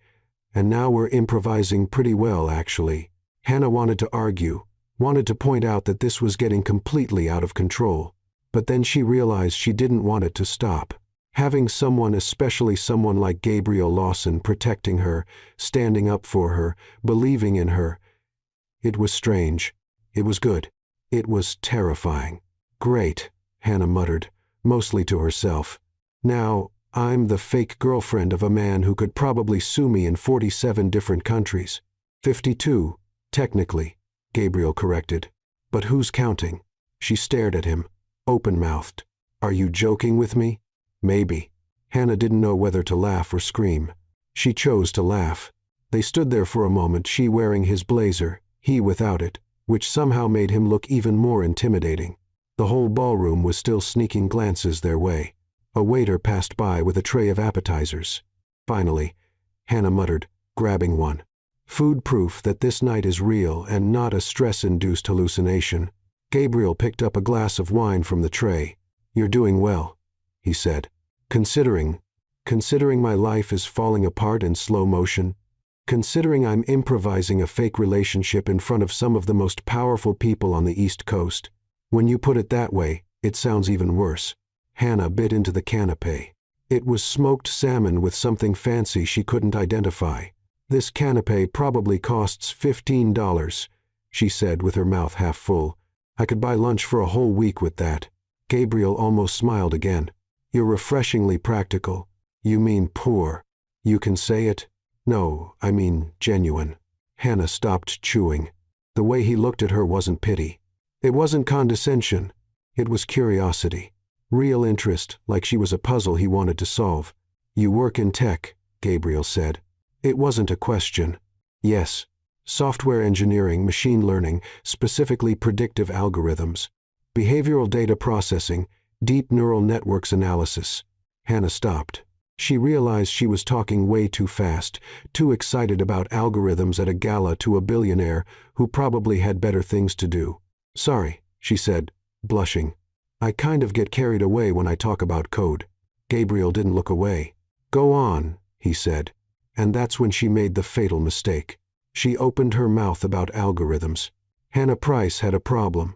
and now we're improvising pretty well, actually." Hannah wanted to argue, wanted to point out that this was getting completely out of control, but then she realized she didn't want it to stop. Having someone, especially someone like Gabriel Lawson, protecting her, standing up for her, believing in her. It was strange. It was good. It was terrifying. "Great," Hannah muttered, mostly to herself. "Now, I'm the fake girlfriend of a man who could probably sue me in 47 different countries." 52, technically, Gabriel corrected. "But who's counting?" She stared at him, open-mouthed. "Are you joking with me?" "Maybe." Hannah didn't know whether to laugh or scream. She chose to laugh. They stood there for a moment, she wearing his blazer, he without it, which somehow made him look even more intimidating. The whole ballroom was still sneaking glances their way. A waiter passed by with a tray of appetizers. Finally, Hannah muttered, grabbing one. Food proof that this night is real and not a stress-induced hallucination. Gabriel picked up a glass of wine from the tray. "You're doing well," he said. Considering my life is falling apart in slow motion. Considering I'm improvising a fake relationship in front of some of the most powerful people on the East Coast. When you put it that way, it sounds even worse." Hannah bit into the canapé. It was smoked salmon with something fancy she couldn't identify. "This canapé probably costs $15, she said with her mouth half full. "I could buy lunch for a whole week with that." Gabriel almost smiled again. "You're refreshingly practical." "You mean poor. You can say it?" "No, I mean genuine." Hannah stopped chewing. The way he looked at her wasn't pity. It wasn't condescension. It was curiosity. Real interest, like she was a puzzle he wanted to solve. "You work in tech," Gabriel said. It wasn't a question. "Yes. Software engineering, machine learning, specifically predictive algorithms. Behavioral data processing, deep neural networks analysis." Hannah stopped. She realized she was talking way too fast, too excited about algorithms at a gala to a billionaire who probably had better things to do. "Sorry," she said, blushing. "I kind of get carried away when I talk about code." Gabriel didn't look away. "Go on," he said. And that's when she made the fatal mistake. She opened her mouth about algorithms. Hannah Price had a problem.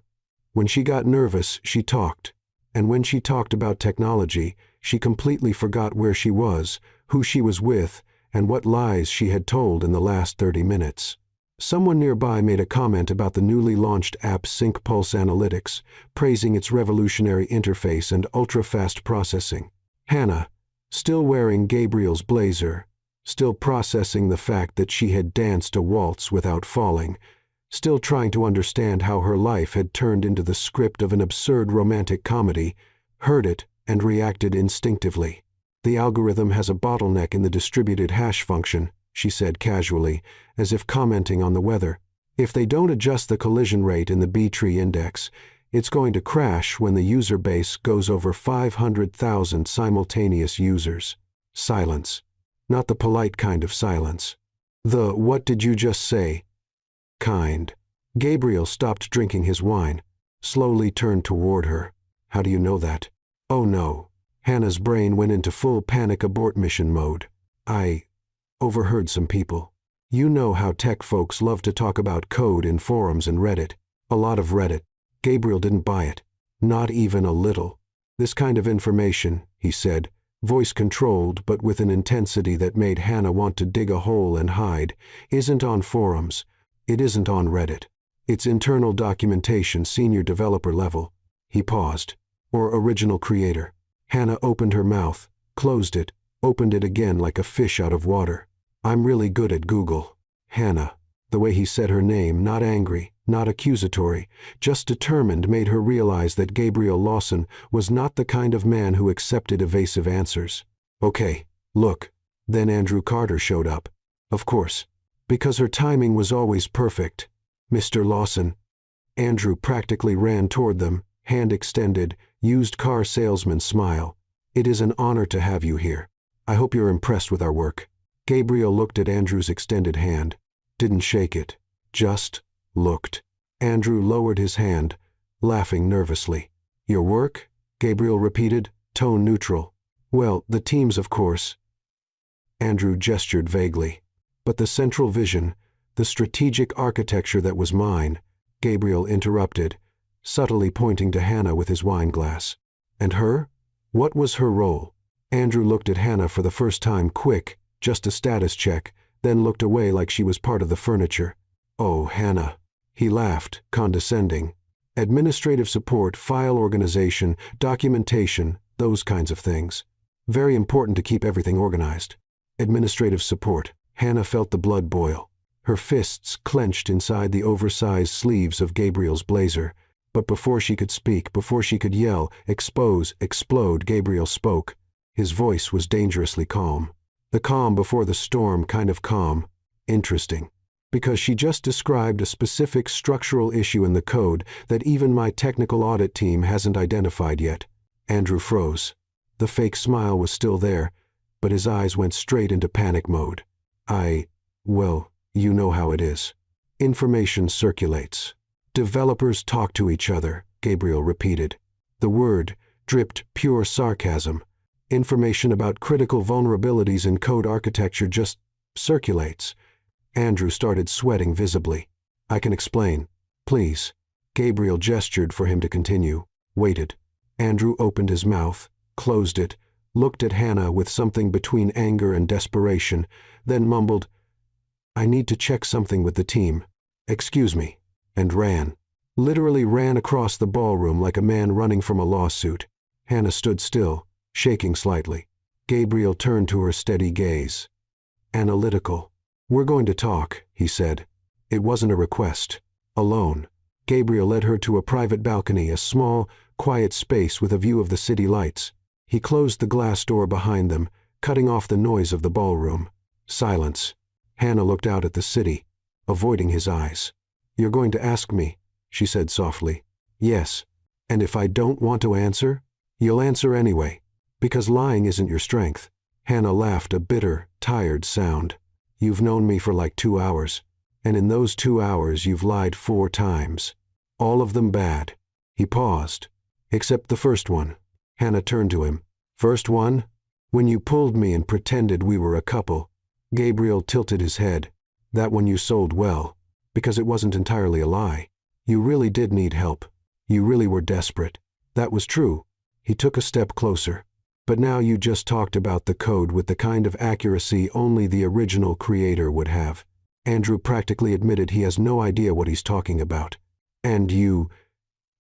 When she got nervous, she talked. And when she talked about technology, She completely forgot where she was, who she was with, and what lies she had told in the last 30 minutes. Someone nearby made a comment about the newly launched app Sync Pulse Analytics, praising its revolutionary interface and ultra-fast processing. Hannah, still wearing Gabriel's blazer, still processing the fact that she had danced a waltz without falling, still trying to understand how her life had turned into the script of an absurd romantic comedy, heard it and reacted instinctively. "The algorithm has a bottleneck in the distributed hash function," she said casually, as if commenting on the weather. "If they don't adjust the collision rate in the B-tree index, it's going to crash when the user base goes over 500,000 simultaneous users." Silence. Not the polite kind of silence. The "what did you just say?" kind. Gabriel stopped drinking his wine, slowly turned toward her. "How do you know that?" "Oh no." Hannah's brain went into full panic abort mission mode. "I overheard some people. You know how tech folks love to talk about code in forums and Reddit. A lot of Reddit." Gabriel didn't buy it. Not even a little. "This kind of information," he said, voice controlled but with an intensity that made Hannah want to dig a hole and hide, "isn't on forums. It isn't on Reddit. It's internal documentation, senior developer level." He paused. "Or original creator." Hannah opened her mouth, closed it, opened it again like a fish out of water. "I'm really good at Google." Hannah. The way he said her name, not angry, not accusatory, just determined, made her realize that Gabriel Lawson was not the kind of man who accepted evasive answers. "Okay, look." Then Andrew Carter showed up. Of course. Because her timing was always perfect. "Mr. Lawson." Andrew practically ran toward them, hand extended, used car salesman smile. "It is an honor to have you here. I hope you're impressed with our work." Gabriel looked at Andrew's extended hand. Didn't shake it. Just looked. Andrew lowered his hand, laughing nervously. "Your work?" Gabriel repeated, tone neutral. "Well, the teams, of course." Andrew gestured vaguely. "But the central vision, the strategic architecture that was mine," Gabriel interrupted, subtly pointing to Hannah with his wine glass. "And her? What was her role?" Andrew looked at Hannah for the first time, quick, just a status check, then looked away like she was part of the furniture. "Oh, Hannah." He laughed, condescending. "Administrative support, file organization, documentation, those kinds of things. Very important to keep everything organized." Administrative support. Hannah felt the blood boil. Her fists clenched inside the oversized sleeves of Gabriel's blazer. But before she could speak, before she could yell, expose, explode, Gabriel spoke. His voice was dangerously calm. The calm before the storm kind of calm. Interesting. Because she just described a specific structural issue in the code that even my technical audit team hasn't identified yet. Andrew froze. The fake smile was still there, but his eyes went straight into panic mode. Well, you know how it is. Information circulates. Developers talk to each other, Gabriel repeated. The word dripped pure sarcasm. Information about critical vulnerabilities in code architecture just circulates. Andrew started sweating visibly. "I can explain. Please." Gabriel gestured for him to continue, waited. Andrew opened his mouth, closed it, looked at Hannah with something between anger and desperation, then mumbled, "I need to check something with the team. Excuse me," and ran. Literally ran across the ballroom like a man running from a lawsuit. Hannah stood still, shaking slightly. Gabriel turned to her steady gaze. "Analytical." "We're going to talk," he said. It wasn't a request. Alone. Gabriel led her to a private balcony, a small, quiet space with a view of the city lights. He closed the glass door behind them, cutting off the noise of the ballroom. Silence. Hannah looked out at the city, avoiding his eyes. "You're going to ask me," she said softly. "Yes. And if I don't want to answer, you'll answer anyway. Because lying isn't your strength." Hannah laughed, a bitter, tired sound. "You've known me for like 2 hours. And in those 2 hours you've lied 4 times. All of them bad." He paused. "Except the first one." Hannah turned to him. "First one? When you pulled me and pretended we were a couple." Gabriel tilted his head. "That one you sold well. Because it wasn't entirely a lie. You really did need help. You really were desperate. That was true." He took a step closer. But now you just talked about the code with the kind of accuracy only the original creator would have. Andrew practically admitted he has no idea what he's talking about. And you...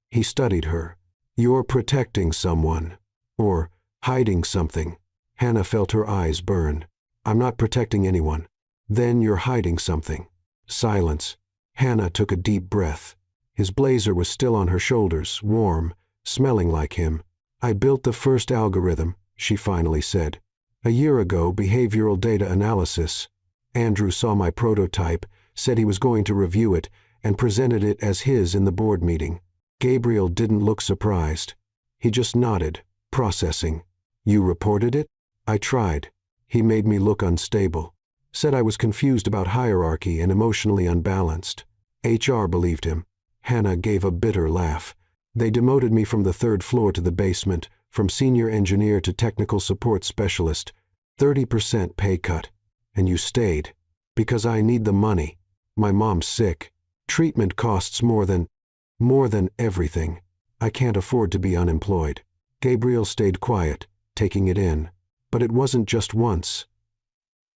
He studied her. You're protecting someone. Or hiding something. Hannah felt her eyes burn. I'm not protecting anyone. Then you're hiding something. Silence. Hannah took a deep breath. His blazer was still on her shoulders, warm, smelling like him. I built the first algorithm, she finally said. A year ago, behavioral data analysis. Andrew saw my prototype, said he was going to review it, and presented it as his in the board meeting. Gabriel didn't look surprised. He just nodded, processing. You reported it? I tried. He made me look unstable. Said I was confused about hierarchy and emotionally unbalanced. HR believed him. Hannah gave a bitter laugh. They demoted me from the third floor to the basement, from senior engineer to technical support specialist. 30% pay cut. And you stayed. Because I need the money. My mom's sick. Treatment costs more than everything. I can't afford to be unemployed. Gabriel stayed quiet, taking it in. But it wasn't just once.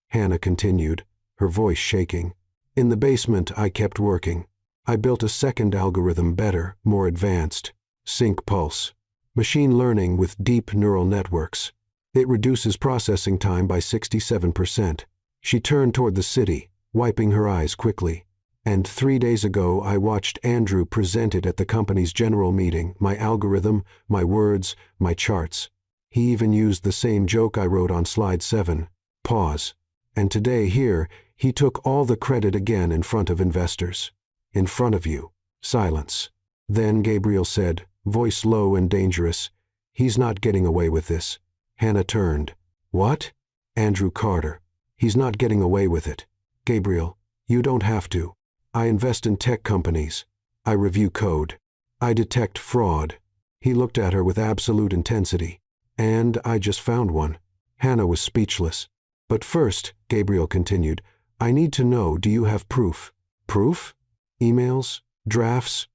Hannah continued, her voice shaking. In the basement, I kept working. I built a second algorithm better, more advanced. Sync pulse. Machine learning with deep neural networks. It reduces processing time by 67%. She turned toward the city, wiping her eyes quickly. And 3 days ago, I watched Andrew present it at the company's general meeting, my algorithm, my words, my charts. He even used the same joke I wrote on slide 7. Pause. And today, here, he took all the credit again in front of investors. In front of you. Silence. Then Gabriel said, voice low and dangerous, he's not getting away with this. Hannah turned. What? Andrew Carter. He's not getting away with it. Gabriel, you don't have to. I invest in tech companies. I review code. I detect fraud. He looked at her with absolute intensity. And I just found one. Hannah was speechless. But first, Gabriel continued, I need to know, do you have proof? Proof? Emails? Drafts?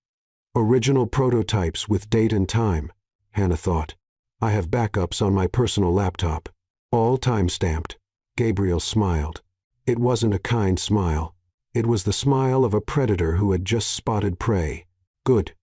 Original prototypes with date and time, Hannah thought. I have backups on my personal laptop. All time-stamped. Gabriel smiled. It wasn't a kind smile. It was the smile of a predator who had just spotted prey. Good.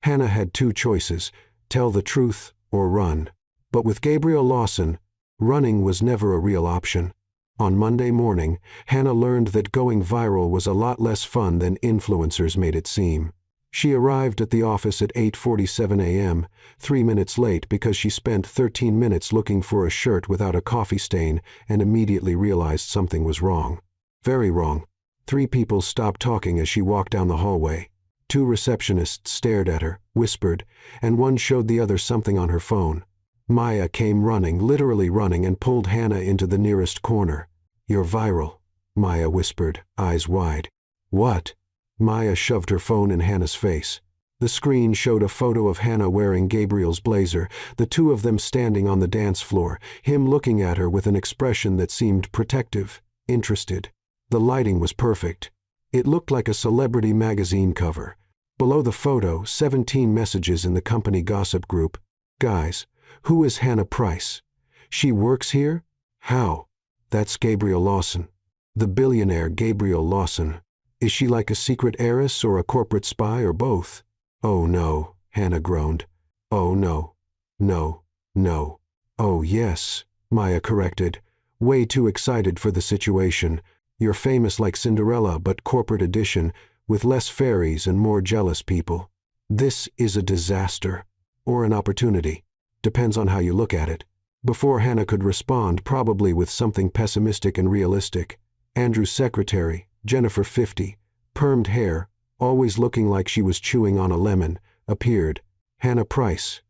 Hannah had two choices, tell the truth or run. But with Gabriel Lawson, running was never a real option. On Monday morning, Hannah learned that going viral was a lot less fun than influencers made it seem. She arrived at the office at 8:47 a.m., 3 minutes late because she spent 13 minutes looking for a shirt without a coffee stain and immediately realized something was wrong. Very wrong. 3 people stopped talking as she walked down the hallway. 2 receptionists stared at her, whispered, and one showed the other something on her phone. Maya came running, literally running, and pulled Hannah into the nearest corner. You're viral, Maya whispered, eyes wide. What? Maya shoved her phone in Hannah's face. The screen showed a photo of Hannah wearing Gabriel's blazer, the two of them standing on the dance floor, him looking at her with an expression that seemed protective, interested. The lighting was perfect. It looked like a celebrity magazine cover. Below the photo, 17 messages in the company gossip group. Guys, who is Hannah Price? She works here? How? That's Gabriel Lawson. The billionaire Gabriel Lawson. Is she like a secret heiress or a corporate spy or both? Oh no, Hannah groaned. Oh no. No. No. Oh yes, Maya corrected. Way too excited for the situation. You're famous like Cinderella, but corporate edition, with less fairies and more jealous people. This is a disaster. Or an opportunity. Depends on how you look at it. Before Hannah could respond, probably with something pessimistic and realistic, Andrew's secretary, Jennifer 50, permed hair, always looking like she was chewing on a lemon, appeared. Hannah Price.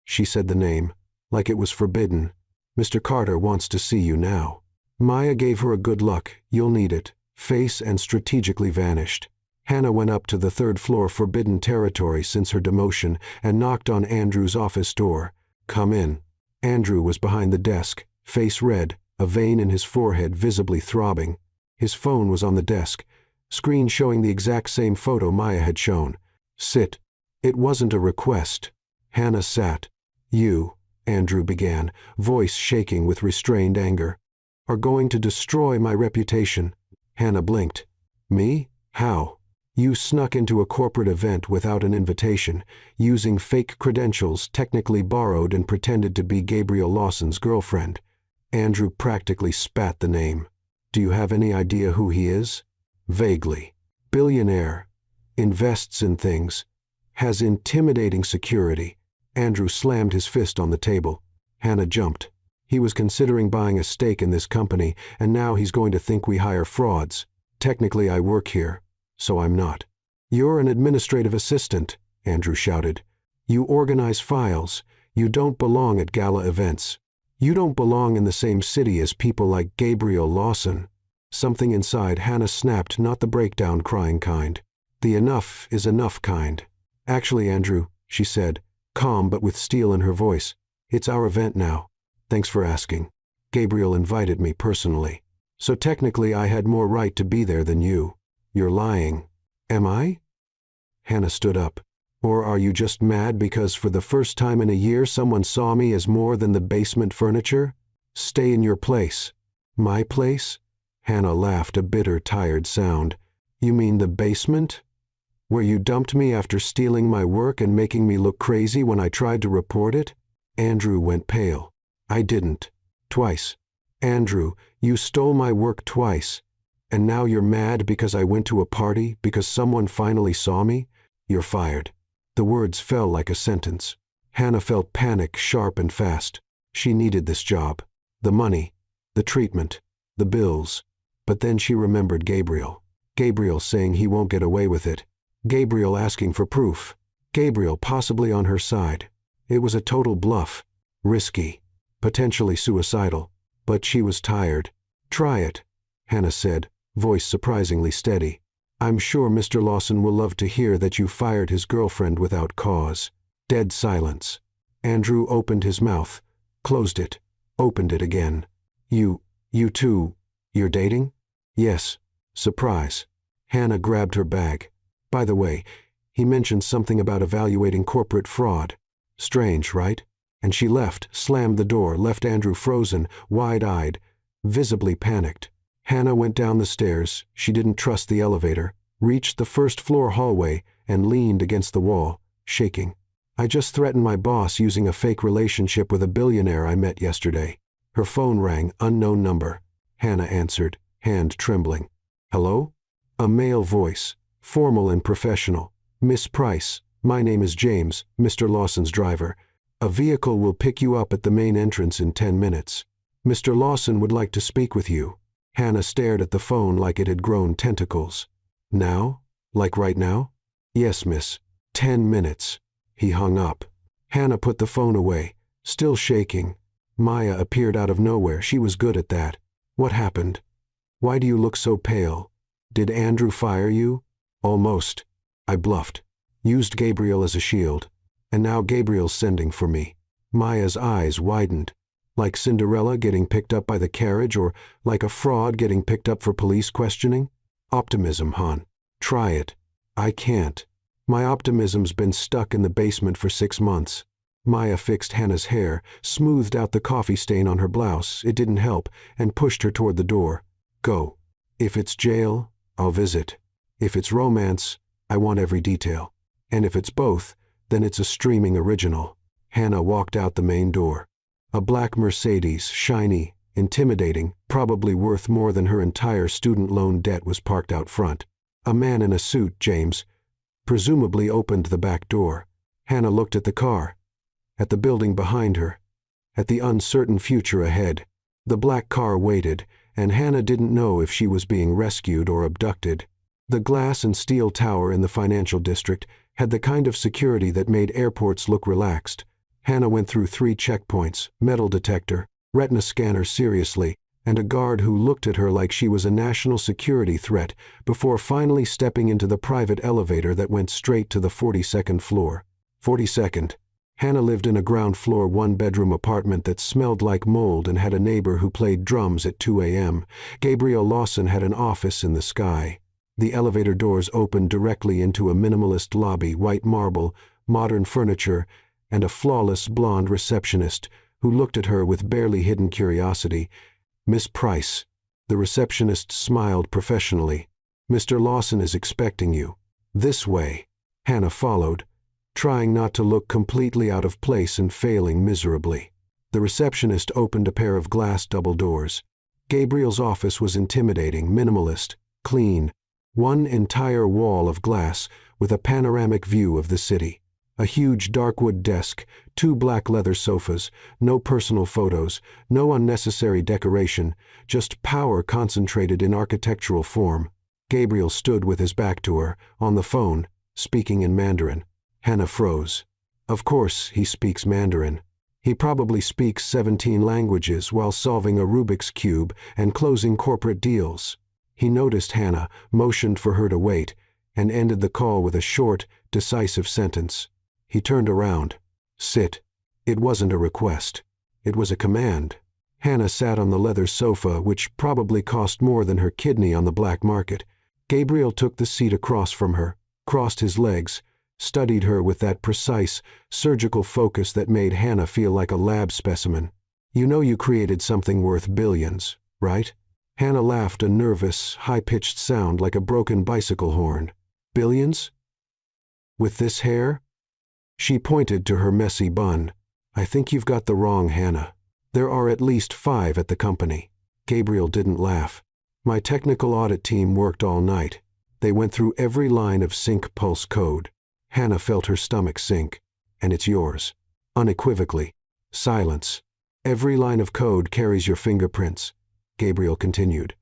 She said the name, like it was forbidden. Mr. Carter wants to see you now. Maya gave her a good luck, you'll need it, face and strategically vanished. Hannah went up to the 3rd floor forbidden territory since her demotion and knocked on Andrew's office door. Come in. Andrew was behind the desk, face red, a vein in his forehead visibly throbbing. His phone was on the desk, screen showing the exact same photo Maya had shown. Sit. It wasn't a request. Hannah sat. You. Andrew began, voice shaking with restrained anger. "Are going to destroy my reputation." Hannah blinked. "Me? How?" "You snuck into a corporate event without an invitation, using fake credentials technically borrowed and pretended to be Gabriel Lawson's girlfriend." Andrew practically spat the name. "Do you have any idea who he is?" "Vaguely. Billionaire. Invests in things. Has intimidating security." Andrew slammed his fist on the table. Hannah jumped. "He was considering buying a stake in this company, and now he's going to think we hire frauds. Technically I work here, so I'm not." "You're an administrative assistant," Andrew shouted. "You organize files. You don't belong at gala events. You don't belong in the same city as people like Gabriel Lawson." Something inside Hannah snapped, not the breakdown crying kind. The enough is enough kind. "Actually, Andrew," she said, calm but with steel in her voice, "it's our event now. Thanks for asking. Gabriel invited me personally. So technically I had more right to be there than you." "You're lying." "Am I?" Hannah stood up. "Or are you just mad because for the first time in a year someone saw me as more than the basement furniture? Stay in your place." "My place?" Hannah laughed, a bitter, tired sound. "You mean the basement? Where you dumped me after stealing my work and making me look crazy when I tried to report it?" Andrew went pale. "I didn't. Twice. Andrew, you stole my work twice. And now you're mad because I went to a party, because someone finally saw me? You're fired." The words fell like a sentence. Hannah felt panic sharp and fast. She needed this job. The money, the treatment, the bills. But then she remembered Gabriel. Gabriel saying he won't get away with it. Gabriel asking for proof. Gabriel possibly on her side. It was a total bluff. Risky. Potentially suicidal. But she was tired. "Try it," Hannah said, voice surprisingly steady. "I'm sure Mr. Lawson will love to hear that you fired his girlfriend without cause." Dead silence. Andrew opened his mouth, closed it, opened it again. You two, you're dating?" "Yes." Surprise. Hannah grabbed her bag. "By the way, he mentioned something about evaluating corporate fraud. Strange, right?" And she left, slammed the door, left Andrew frozen, wide-eyed, visibly panicked. Hannah went down the stairs. She didn't trust the elevator, reached the first-floor hallway, and leaned against the wall, shaking. "I just threatened my boss using a fake relationship with a billionaire I met yesterday." Her phone rang, unknown number. Hannah answered, hand trembling. "Hello?" A male voice, formal and professional. "Miss Price, my name is James, Mr. Lawson's driver. A vehicle will pick you up at the main entrance in 10 minutes. Mr. Lawson would like to speak with you." Hannah stared at the phone like it had grown tentacles. "Now? Like right now?" "Yes, miss. 10 minutes." He hung up. Hannah put the phone away, still shaking. Maya appeared out of nowhere. She was good at that. "What happened? Why do you look so pale? Did Andrew fire you?" "Almost." I bluffed. Used Gabriel as a shield. And now Gabriel's sending for me. Maya's eyes widened. Like Cinderella getting picked up by the carriage, or like a fraud getting picked up for police questioning? Optimism, hon. Try it. I can't. My optimism's been stuck in the basement for 6 months. Maya fixed Hannah's hair, smoothed out the coffee stain on her blouse, it didn't help, and pushed her toward the door. "Go. If it's jail, I'll visit. If it's romance, I want every detail. And if it's both, then it's a streaming original." Hannah walked out the main door. A black Mercedes, shiny, intimidating, probably worth more than her entire student loan debt, was parked out front. A man in a suit, James, presumably opened the back door. Hannah looked at the car, at the building behind her, at the uncertain future ahead. The black car waited, and Hannah didn't know if she was being rescued or abducted. The glass and steel tower in the financial district had the kind of security that made airports look relaxed. Hannah went through 3 checkpoints, metal detector, retina scanner seriously, and a guard who looked at her like she was a national security threat before finally stepping into the private elevator that went straight to the 42nd floor. 42nd. Hannah lived in a ground-floor 1-bedroom apartment that smelled like mold and had a neighbor who played drums at 2 a.m. Gabriel Lawson had an office in the sky. The elevator doors opened directly into a minimalist lobby, white marble, modern furniture, and a flawless blonde receptionist who looked at her with barely hidden curiosity. "Miss Price." The receptionist smiled professionally. "Mr. Lawson is expecting you. This way." Hannah followed, trying not to look completely out of place and failing miserably. The receptionist opened a pair of glass double doors. Gabriel's office was intimidating, minimalist, clean. One entire wall of glass with a panoramic view of the city. A huge darkwood desk, 2 black leather sofas, no personal photos, no unnecessary decoration, just power concentrated in architectural form. Gabriel stood with his back to her, on the phone, speaking in Mandarin. Hannah froze. Of course he speaks Mandarin. He probably speaks 17 languages while solving a Rubik's Cube and closing corporate deals. He noticed Hannah, motioned for her to wait, and ended the call with a short, decisive sentence. He turned around. "Sit." It wasn't a request. It was a command. Hannah sat on the leather sofa, which probably cost more than her kidney on the black market. Gabriel took the seat across from her, crossed his legs, studied her with that precise, surgical focus that made Hannah feel like a lab specimen. "You know you created something worth billions, right?" Hannah laughed, a nervous, high-pitched sound like a broken bicycle horn. "Billions? With this hair?" She pointed to her messy bun. "I think you've got the wrong Hannah. There are at least 5 at the company." Gabriel didn't laugh. "My technical audit team worked all night. They went through every line of sync pulse code." Hannah felt her stomach sink. "And it's yours." Unequivocally. Silence. "Every line of code carries your fingerprints," Gabriel continued.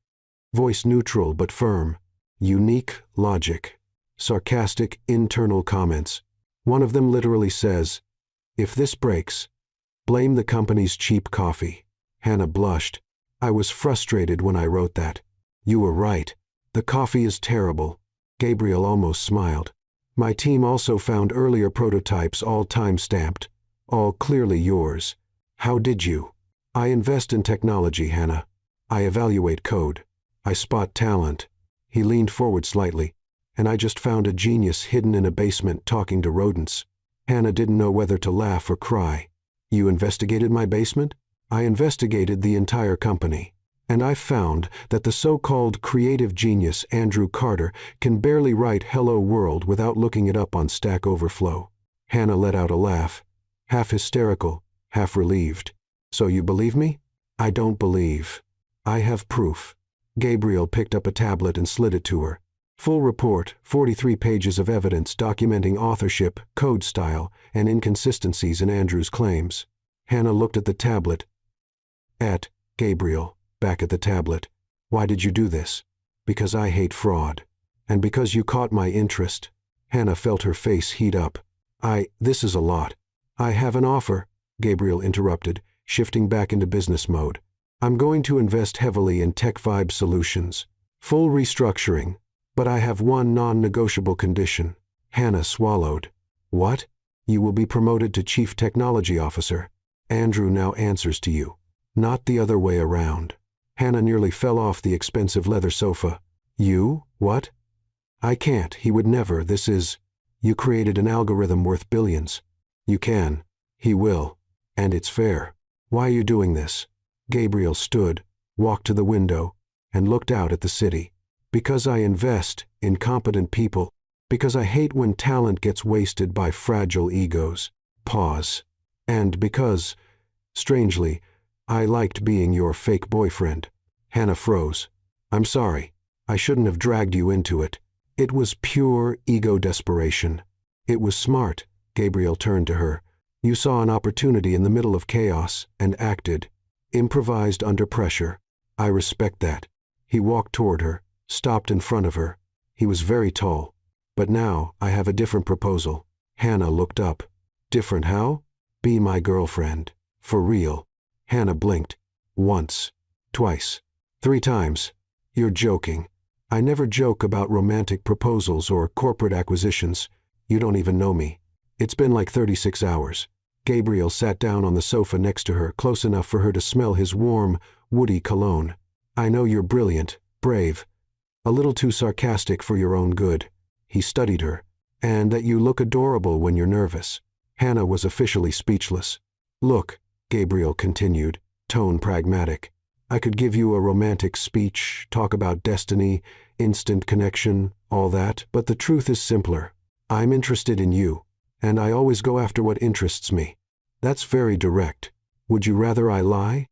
Voice neutral but firm. "Unique logic." Sarcastic internal comments. One of them literally says, "If this breaks, blame the company's cheap coffee." Hannah blushed. "I was frustrated when I wrote that." "You were right. The coffee is terrible." Gabriel almost smiled. "My team also found earlier prototypes, all time-stamped, all clearly yours." "How did you?" "I invest in technology, Hannah. I evaluate code. I spot talent." He leaned forward slightly. "And I just found a genius hidden in a basement talking to rodents." Hannah didn't know whether to laugh or cry. "You investigated my basement?" "I investigated the entire company. And I found that the so-called creative genius Andrew Carter can barely write Hello World without looking it up on Stack Overflow." Hannah let out a laugh, half hysterical, half relieved. "So you believe me?" "I don't believe. I have proof." Gabriel picked up a tablet and slid it to her. Full report, 43 pages of evidence documenting authorship, code style, and inconsistencies in Andrew's claims. Hannah looked at the tablet. At Gabriel, back at the tablet. "Why did you do this?" "Because I hate fraud. And because you caught my interest." Hannah felt her face heat up. This is a lot." "I have an offer," Gabriel interrupted, shifting back into business mode. "I'm going to invest heavily in Tech Vibe Solutions. Full restructuring. But I have one non-negotiable condition." Hannah swallowed. "What?" "You will be promoted to Chief Technology Officer. Andrew now answers to you. Not the other way around." Hannah nearly fell off the expensive leather sofa. "You? What?" "I can't. He would never. This is... You created an algorithm worth billions. You can. He will. And it's fair. Why are you doing this?" Gabriel stood, walked to the window, and looked out at the city. "Because I invest in competent people. Because I hate when talent gets wasted by fragile egos." Pause. "And because, strangely, I liked being your fake boyfriend." Hannah froze. "I'm sorry. I shouldn't have dragged you into it. It was pure ego desperation." "It was smart." Gabriel turned to her. "You saw an opportunity in the middle of chaos and acted. Improvised under pressure. I respect that." He walked toward her, stopped in front of her. He was very tall. "But now I have a different proposal." Hannah looked up. "Different how?" "Be my girlfriend. For real." Hannah blinked. "Once. Twice. 3 times. You're joking." "I never joke about romantic proposals or corporate acquisitions. You don't even know me." "It's been like 36 hours." Gabriel sat down on the sofa next to her, close enough for her to smell his warm, woody cologne. "I know you're brilliant, brave, a little too sarcastic for your own good." He studied her. "And that you look adorable when you're nervous." Hannah was officially speechless. "Look," Gabriel continued, tone pragmatic. I could give you a romantic speech, talk about destiny, instant connection, all that, but the truth is simpler. I'm interested in you, and I always go after what interests me. That's very direct. Would you rather I lie?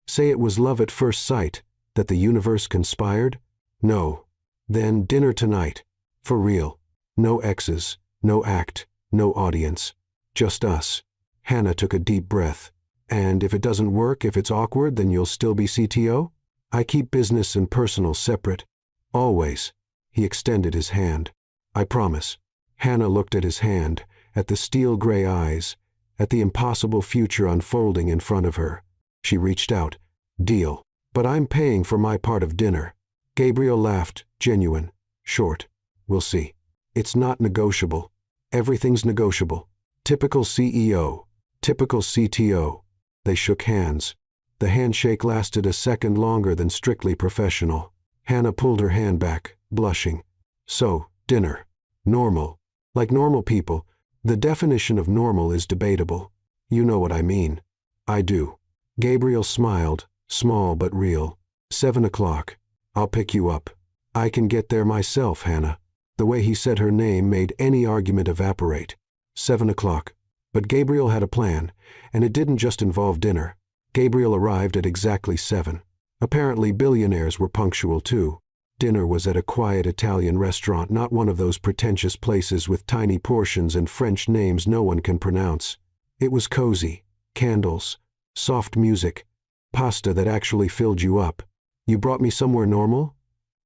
Say it was love at first sight, that the universe conspired? No. Then dinner tonight. For real. No exes, no act, no audience. Just us. Hannah took a deep breath. And if it doesn't work, if it's awkward, then you'll still be CTO? I keep business and personal separate. Always. He extended his hand. I promise. Hannah looked at his hand, at the steel-gray eyes, at the impossible future unfolding in front of her. She reached out. Deal. But I'm paying for my part of dinner. Gabriel laughed, genuine, short. We'll see. It's not negotiable. Everything's negotiable. Typical CEO. Typical CTO. They shook hands. The handshake lasted a second longer than strictly professional. Hannah pulled her hand back, blushing. So, dinner. Normal. Like normal people. The definition of normal is debatable. You know what I mean. I do. Gabriel smiled, small but real. 7 o'clock. I'll pick you up. I can get there myself, Hannah. The way he said her name made any argument evaporate. 7 o'clock. But Gabriel had a plan, and it didn't just involve dinner. Gabriel arrived at exactly 7. Apparently billionaires were punctual too. Dinner was at a quiet Italian restaurant, not one of those pretentious places with tiny portions and French names no one can pronounce. It was cozy, candles, soft music, pasta that actually filled you up. You brought me somewhere normal?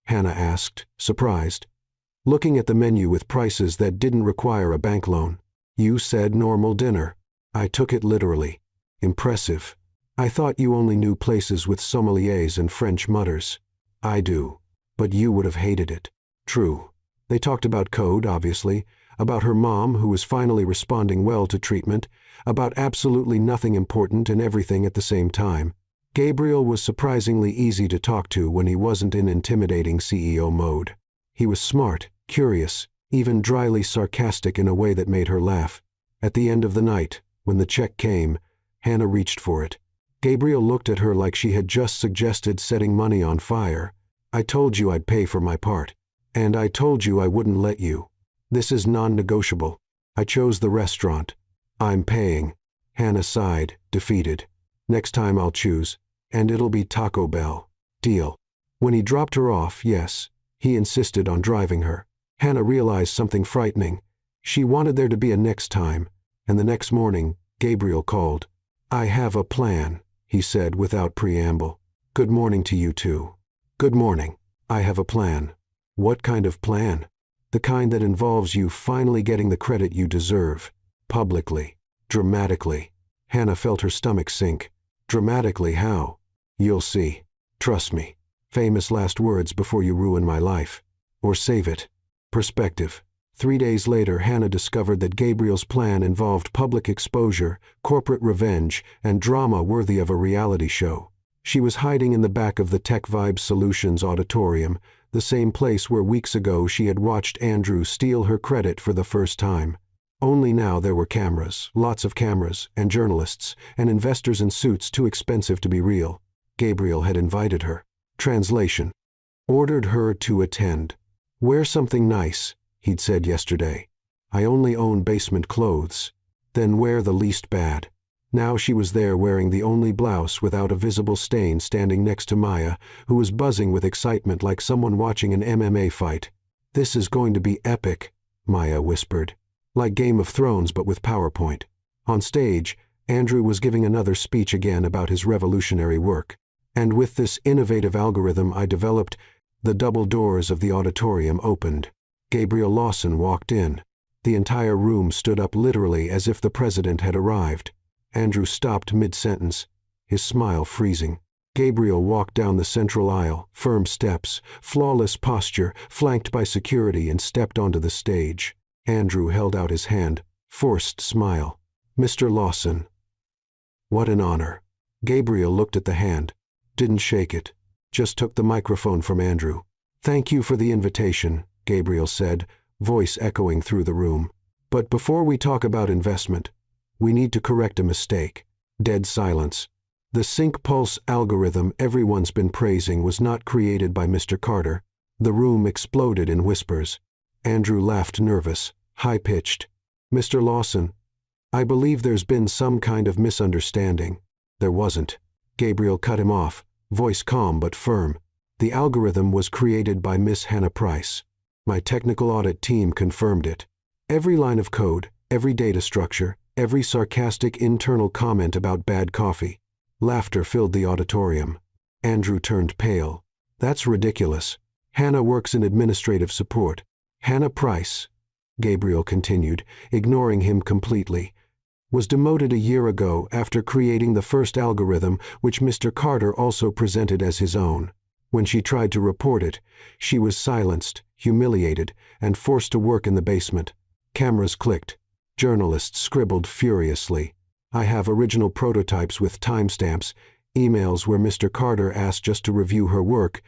Hannah asked, surprised. Looking at the menu with prices that didn't require a bank loan. You said normal dinner. I took it literally. Impressive. I thought you only knew places with sommeliers and French mutters. I do. But you would have hated it. True. They talked about code, obviously, about her mom who was finally responding well to treatment, about absolutely nothing important and everything at the same time. Gabriel was surprisingly easy to talk to when he wasn't in intimidating CEO mode. He was smart, curious, even dryly sarcastic in a way that made her laugh. At the end of the night, when the check came, Hannah reached for it. Gabriel looked at her like she had just suggested setting money on fire. I told you I'd pay for my part. And I told you I wouldn't let you. This is non-negotiable. I chose the restaurant. I'm paying. Hannah sighed, defeated. Next time I'll choose. And it'll be Taco Bell. Deal. When he dropped her off, yes, he insisted on driving her. Hannah realized something frightening. She wanted there to be a next time, and the next morning, Gabriel called. I have a plan, he said without preamble. Good morning to you too. Good morning. I have a plan. What kind of plan? The kind that involves you finally getting the credit you deserve. Publicly. Dramatically. Hannah felt her stomach sink. Dramatically how? You'll see. Trust me. Famous last words before you ruin my life. Or save it. Perspective. 3 days later, Hannah discovered that Gabriel's plan involved public exposure, corporate revenge, and drama worthy of a reality show. She was hiding in the back of the Tech Vibe Solutions auditorium, the same place where weeks ago she had watched Andrew steal her credit for the first time. Only now there were cameras, lots of cameras, and journalists, and investors in suits too expensive to be real. Gabriel had invited her. Translation. Ordered her to attend. Wear something nice, he'd said yesterday. I only own basement clothes. Then wear the least bad. Now she was there wearing the only blouse without a visible stain, standing next to Maya, who was buzzing with excitement like someone watching an MMA fight. This is going to be epic, Maya whispered. Like Game of Thrones but with PowerPoint. On stage, Andrew was giving another speech again about his revolutionary work. And with this innovative algorithm I developed, the double doors of the auditorium opened. Gabriel Lawson walked in. The entire room stood up literally as if the president had arrived. Andrew stopped mid-sentence, his smile freezing. Gabriel walked down the central aisle, firm steps, flawless posture, flanked by security, and stepped onto the stage. Andrew held out his hand, forced smile. Mr. Lawson. What an honor. Gabriel looked at the hand, didn't shake it, just took the microphone from Andrew. Thank you for the invitation, Gabriel said, voice echoing through the room. But before we talk about investment, we need to correct a mistake. Dead silence. The sync pulse algorithm everyone's been praising was not created by Mr. Carter. The room exploded in whispers. Andrew laughed, nervous, high-pitched. "Mr. Lawson, I believe there's been some kind of misunderstanding." "There wasn't." Gabriel cut him off, voice calm but firm. "The algorithm was created by Miss Hannah Price. My technical audit team confirmed it. Every line of code, every data structure, every sarcastic internal comment about bad coffee." Laughter filled the auditorium. Andrew turned pale. "That's ridiculous. Hannah works in administrative support. Hannah Price," Gabriel continued, ignoring him completely, "was demoted a year ago after creating the first algorithm which Mr. Carter also presented as his own. When she tried to report it, she was silenced, humiliated, and forced to work in the basement." Cameras clicked. Journalists scribbled furiously. "I have original prototypes with timestamps, emails where Mr. Carter asked just to review her work,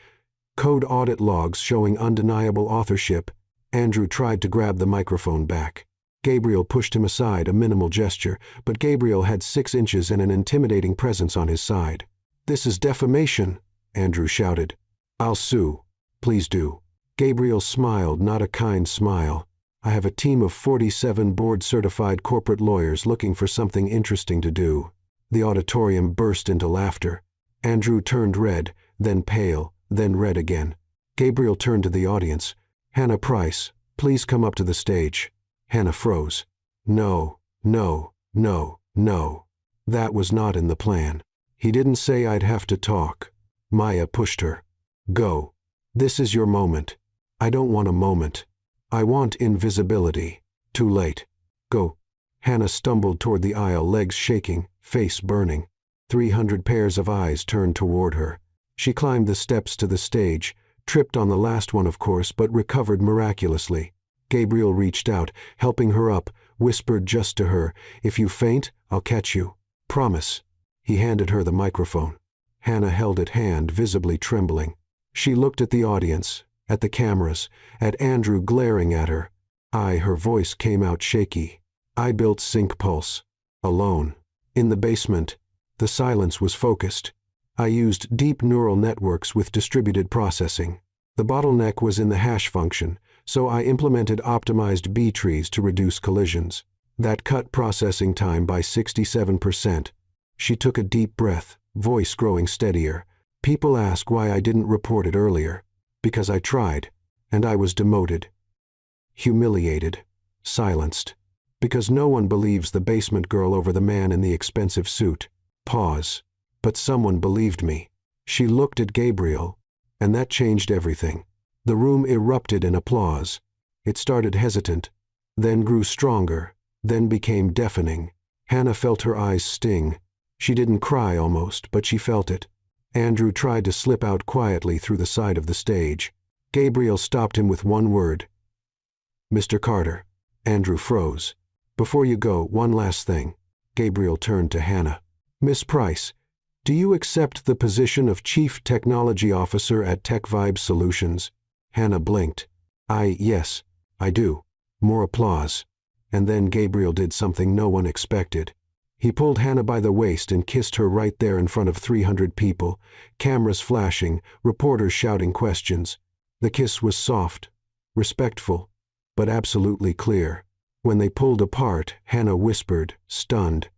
code audit logs showing undeniable authorship." Andrew tried to grab the microphone back. Gabriel pushed him aside, a minimal gesture, but Gabriel had 6 inches and an intimidating presence on his side. "This is defamation," Andrew shouted. "I'll sue. Please do." Gabriel smiled, not a kind smile. "I have a team of 47 board-certified corporate lawyers looking for something interesting to do." The auditorium burst into laughter. Andrew turned red, then pale, then red again. Gabriel turned to the audience. "Hannah Price, please come up to the stage." Hannah froze. "No, no, no, no. That was not in the plan. He didn't say I'd have to talk." Maya pushed her. "Go. This is your moment." "I don't want a moment. I want invisibility." "Too late. Go." Hannah stumbled toward the aisle, legs shaking, face burning. 300 pairs of eyes turned toward her. She climbed the steps to the stage, tripped on the last one of course, but recovered miraculously. Gabriel reached out, helping her up, whispered just to her, "If you faint, I'll catch you. Promise." He handed her the microphone. Hannah held it hand, visibly trembling. She looked at the audience, at the cameras, at Andrew glaring at her. Her voice came out shaky. "I built Sync Pulse. Alone. In the basement. The silence was focused. I used deep neural networks with distributed processing. The bottleneck was in the hash function, so I implemented optimized B trees to reduce collisions. That cut processing time by 67%. She took a deep breath, voice growing steadier. "People ask why I didn't report it earlier. Because I tried, and I was demoted. Humiliated. Silenced. Because no one believes the basement girl over the man in the expensive suit." Pause. "But someone believed me." She looked at Gabriel, and that changed everything. The room erupted in applause. It started hesitant, then grew stronger, then became deafening. Hannah felt her eyes sting. She didn't cry almost, but she felt it. Andrew tried to slip out quietly through the side of the stage. Gabriel stopped him with one word. "Mr. Carter." Andrew froze. "Before you go, one last thing." Gabriel turned to Hannah. "Miss Price, do you accept the position of Chief Technology Officer at TechVibe Solutions?" Hannah blinked. Yes, I do." More applause. And then Gabriel did something no one expected. He pulled Hannah by the waist and kissed her right there in front of 300 people, cameras flashing, reporters shouting questions. The kiss was soft, respectful, but absolutely clear. When they pulled apart, Hannah whispered, stunned,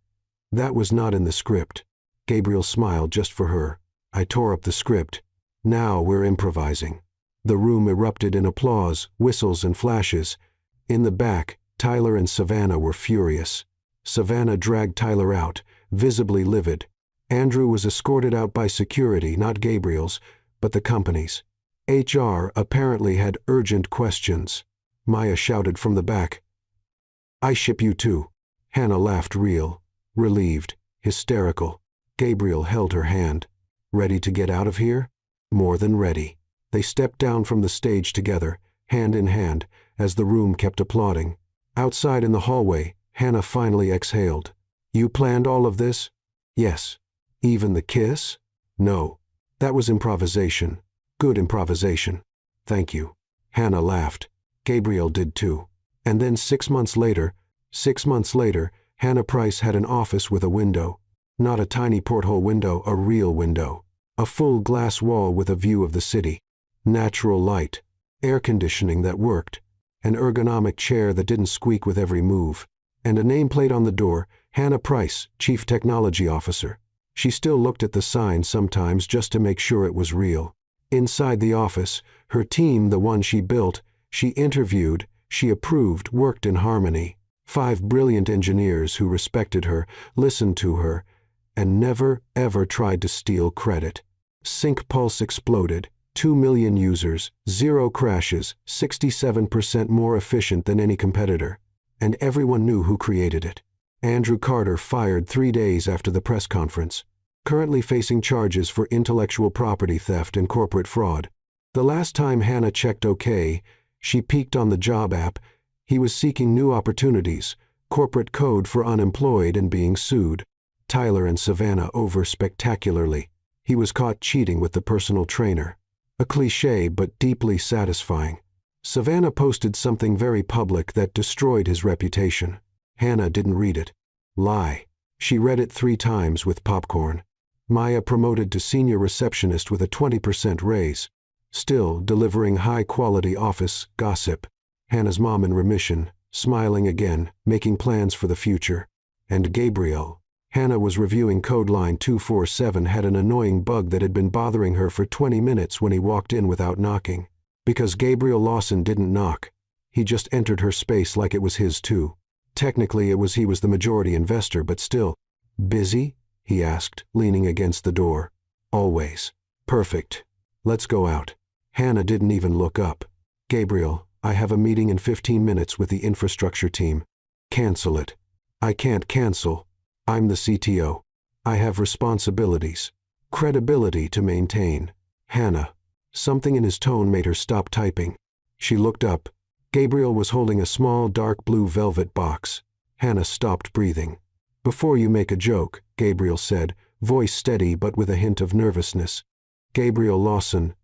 "That was not in the script." Gabriel smiled just for her. "I tore up the script. Now we're improvising." The room erupted in applause, whistles and flashes. In the back, Tyler and Savannah were furious. Savannah dragged Tyler out, visibly livid. Andrew was escorted out by security, not Gabriel's, but the company's. HR apparently had urgent questions. Maya shouted from the back, "I ship you too." Hannah laughed, real, relieved, hysterical. Gabriel held her hand. "Ready to get out of here?" "More than ready." They stepped down from the stage together, hand in hand, as the room kept applauding. Outside in the hallway, Hannah finally exhaled. "You planned all of this?" "Yes." "Even the kiss?" "No. That was improvisation. Good improvisation." "Thank you." Hannah laughed. Gabriel did too. And then 6 months later, Hannah Price had an office with a window. Not a tiny porthole window, a real window. A full glass wall with a view of the city. Natural light. Air conditioning that worked. An ergonomic chair that didn't squeak with every move. And a nameplate on the door, Hannah Price, Chief Technology Officer. She still looked at the sign sometimes just to make sure it was real. Inside the office, her team, the one she built, she interviewed, she approved, worked in harmony. 5 brilliant engineers who respected her, listened to her, and never, ever tried to steal credit. Sync Pulse exploded. 2 million users, 0 crashes, 67% more efficient than any competitor. And everyone knew who created it. Andrew Carter fired 3 days after the press conference. Currently facing charges for intellectual property theft and corporate fraud. The last time Hannah checked OK, she peeked on the job app, he was seeking new opportunities, corporate code for unemployed and being sued. Tyler and Savannah over spectacularly. He was caught cheating with the personal trainer. A cliché but deeply satisfying. Savannah posted something very public that destroyed his reputation. Hannah didn't read it. Lie. She read it 3 times with popcorn. Maya promoted to senior receptionist with a 20% raise. Still delivering high-quality office gossip. Hannah's mom in remission, smiling again, making plans for the future. And Gabriel. Hannah was reviewing code line 247 had an annoying bug that had been bothering her for 20 minutes when he walked in without knocking. Because Gabriel Lawson didn't knock. He just entered her space like it was his too. Technically he was the majority investor, but still. Busy? He asked, leaning against the door. Always. Perfect. Let's go out. Hannah didn't even look up. Gabriel, I have a meeting in 15 minutes with the infrastructure team. Cancel it. I can't cancel. I'm the CTO. I have responsibilities. Credibility to maintain. Hannah. Something in his tone made her stop typing. She looked up. Gabriel was holding a small dark blue velvet box. Hannah stopped breathing. Before you make a joke, Gabriel said, voice steady but with a hint of nervousness. Gabriel Lawson.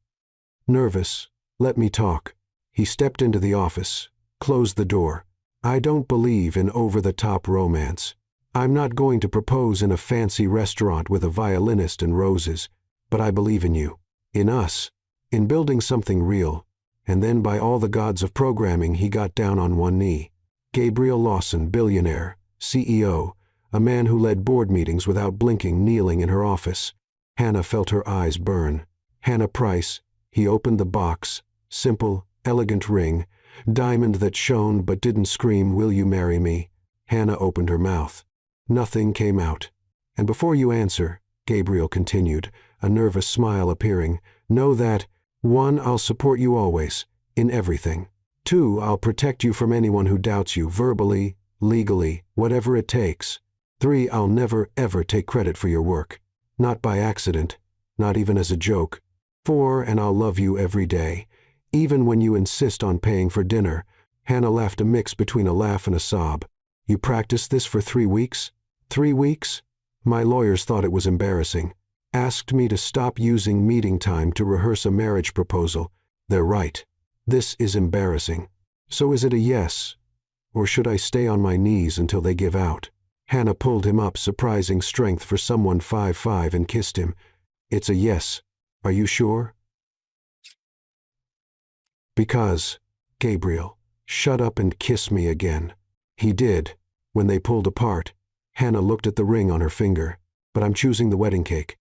Nervous. Let me talk. He stepped into the office, closed the door. I don't believe in over-the-top romance. I'm not going to propose in a fancy restaurant with a violinist and roses, but I believe in you. In us. In building something real. And then by all the gods of programming he got down on one knee. Gabriel Lawson, billionaire, CEO, a man who led board meetings without blinking, kneeling in her office. Hannah felt her eyes burn. Hannah Price. He opened the box. Simple, elegant ring. Diamond that shone but didn't scream, will you marry me? Hannah opened her mouth. Nothing came out. And before you answer, Gabriel continued, a nervous smile appearing, know that, 1, I'll support you always, in everything. 2, I'll protect you from anyone who doubts you, verbally, legally, whatever it takes. 3, I'll never, ever take credit for your work. Not by accident, not even as a joke. 4, and I'll love you every day, even when you insist on paying for dinner. Hannah laughed, a mix between a laugh and a sob. You practiced this for 3 weeks? 3 weeks? My lawyers thought it was embarrassing. Asked me to stop using meeting time to rehearse a marriage proposal. They're right. This is embarrassing. So is it a yes? Or should I stay on my knees until they give out? Hannah pulled him up, surprising strength for someone 5'5", and kissed him. It's a yes. Are you sure? Because, Gabriel, shut up and kiss me again. He did. When they pulled apart, Hannah looked at the ring on her finger. But I'm choosing the wedding cake.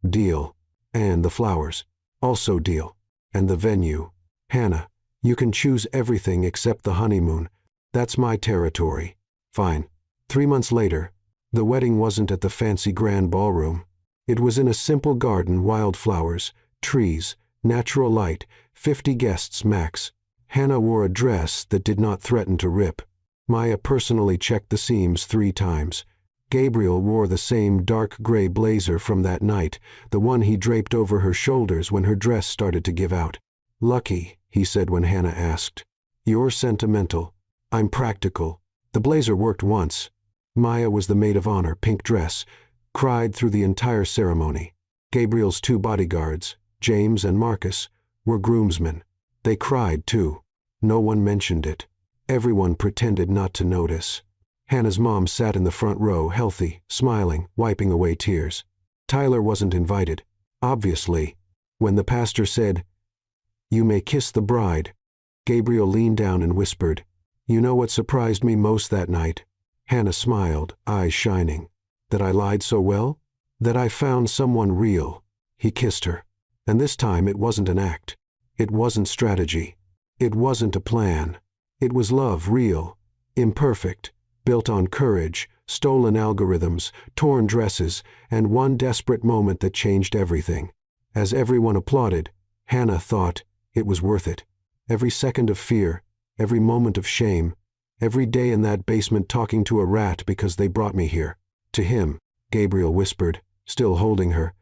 Deal. And the flowers. Also deal. And the venue. Hannah, you can choose everything except the honeymoon. That's my territory. Fine. 3 months later, the wedding wasn't at the fancy grand ballroom. It was in a simple garden, wildflowers, trees, natural light, 50 guests max. Hannah wore a dress that did not threaten to rip. Maya personally checked the seams 3 times. Gabriel wore the same dark gray blazer from that night, the one he draped over her shoulders when her dress started to give out. Lucky, he said when Hannah asked. You're sentimental. I'm practical. The blazer worked once. Maya was the maid of honor, pink dress, cried through the entire ceremony. Gabriel's 2 bodyguards, James and Marcus, were groomsmen. They cried too. No one mentioned it. Everyone pretended not to notice. Hannah's mom sat in the front row, healthy, smiling, wiping away tears. Tyler wasn't invited, obviously. When the pastor said, "You may kiss the bride," Gabriel leaned down and whispered, "You know what surprised me most that night?" Hannah smiled, eyes shining. "That I lied so well? That I found someone real." He kissed her. And this time it wasn't an act. It wasn't strategy. It wasn't a plan. It was love, real, imperfect, built on courage, stolen algorithms, torn dresses, and one desperate moment that changed everything. As everyone applauded, Hannah thought it was worth it. Every second of fear, every moment of shame, every day in that basement talking to a rat because they brought me here. To him, Gabriel whispered, still holding her.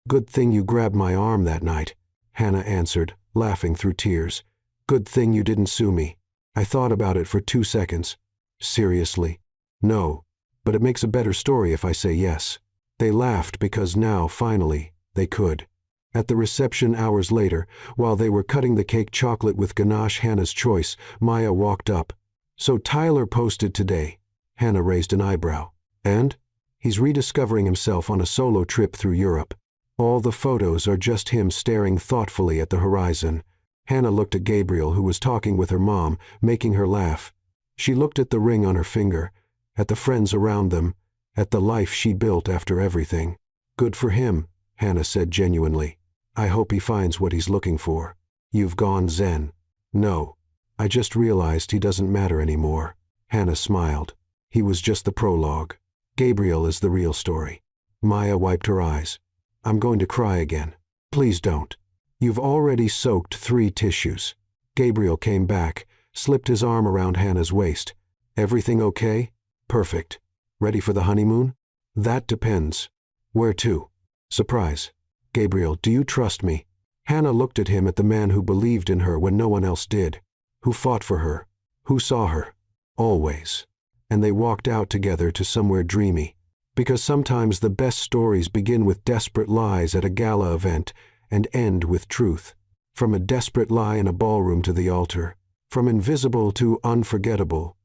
"Good thing you grabbed my arm that night," Hannah answered, laughing through tears. "Good thing you didn't sue me. I thought about it for 2 seconds. Seriously? No, but it makes a better story if I say yes." They laughed because now, finally, they could. At the reception hours later, while they were cutting the cake chocolate with ganache Hannah's choice, Maya walked up. "So Tyler posted today." Hannah raised an eyebrow. "And?" "He's rediscovering himself on a solo trip through Europe. All the photos are just him staring thoughtfully at the horizon." Hannah looked at Gabriel, who was talking with her mom, making her laugh. She looked at the ring on her finger, at the friends around them, at the life she built after everything. "Good for him," Hannah said genuinely. "I hope he finds what he's looking for." "You've gone zen." "No. I just realized he doesn't matter anymore." Hannah smiled. "He was just the prologue. Gabriel is the real story." Maya wiped her eyes. "I'm going to cry again." "Please don't. You've already soaked 3 tissues." Gabriel came back, slipped his arm around Hannah's waist. "Everything okay?" "Perfect. Ready for the honeymoon?" "That depends." "Where to?" "Surprise." "Gabriel, do you trust me?" Hannah looked at him, at the man who believed in her when no one else did, who fought for her, who saw her. Always. And they walked out together to somewhere dreamy. Because sometimes the best stories begin with desperate lies at a gala event and end with truth. From a desperate lie in a ballroom to the altar. From invisible to unforgettable.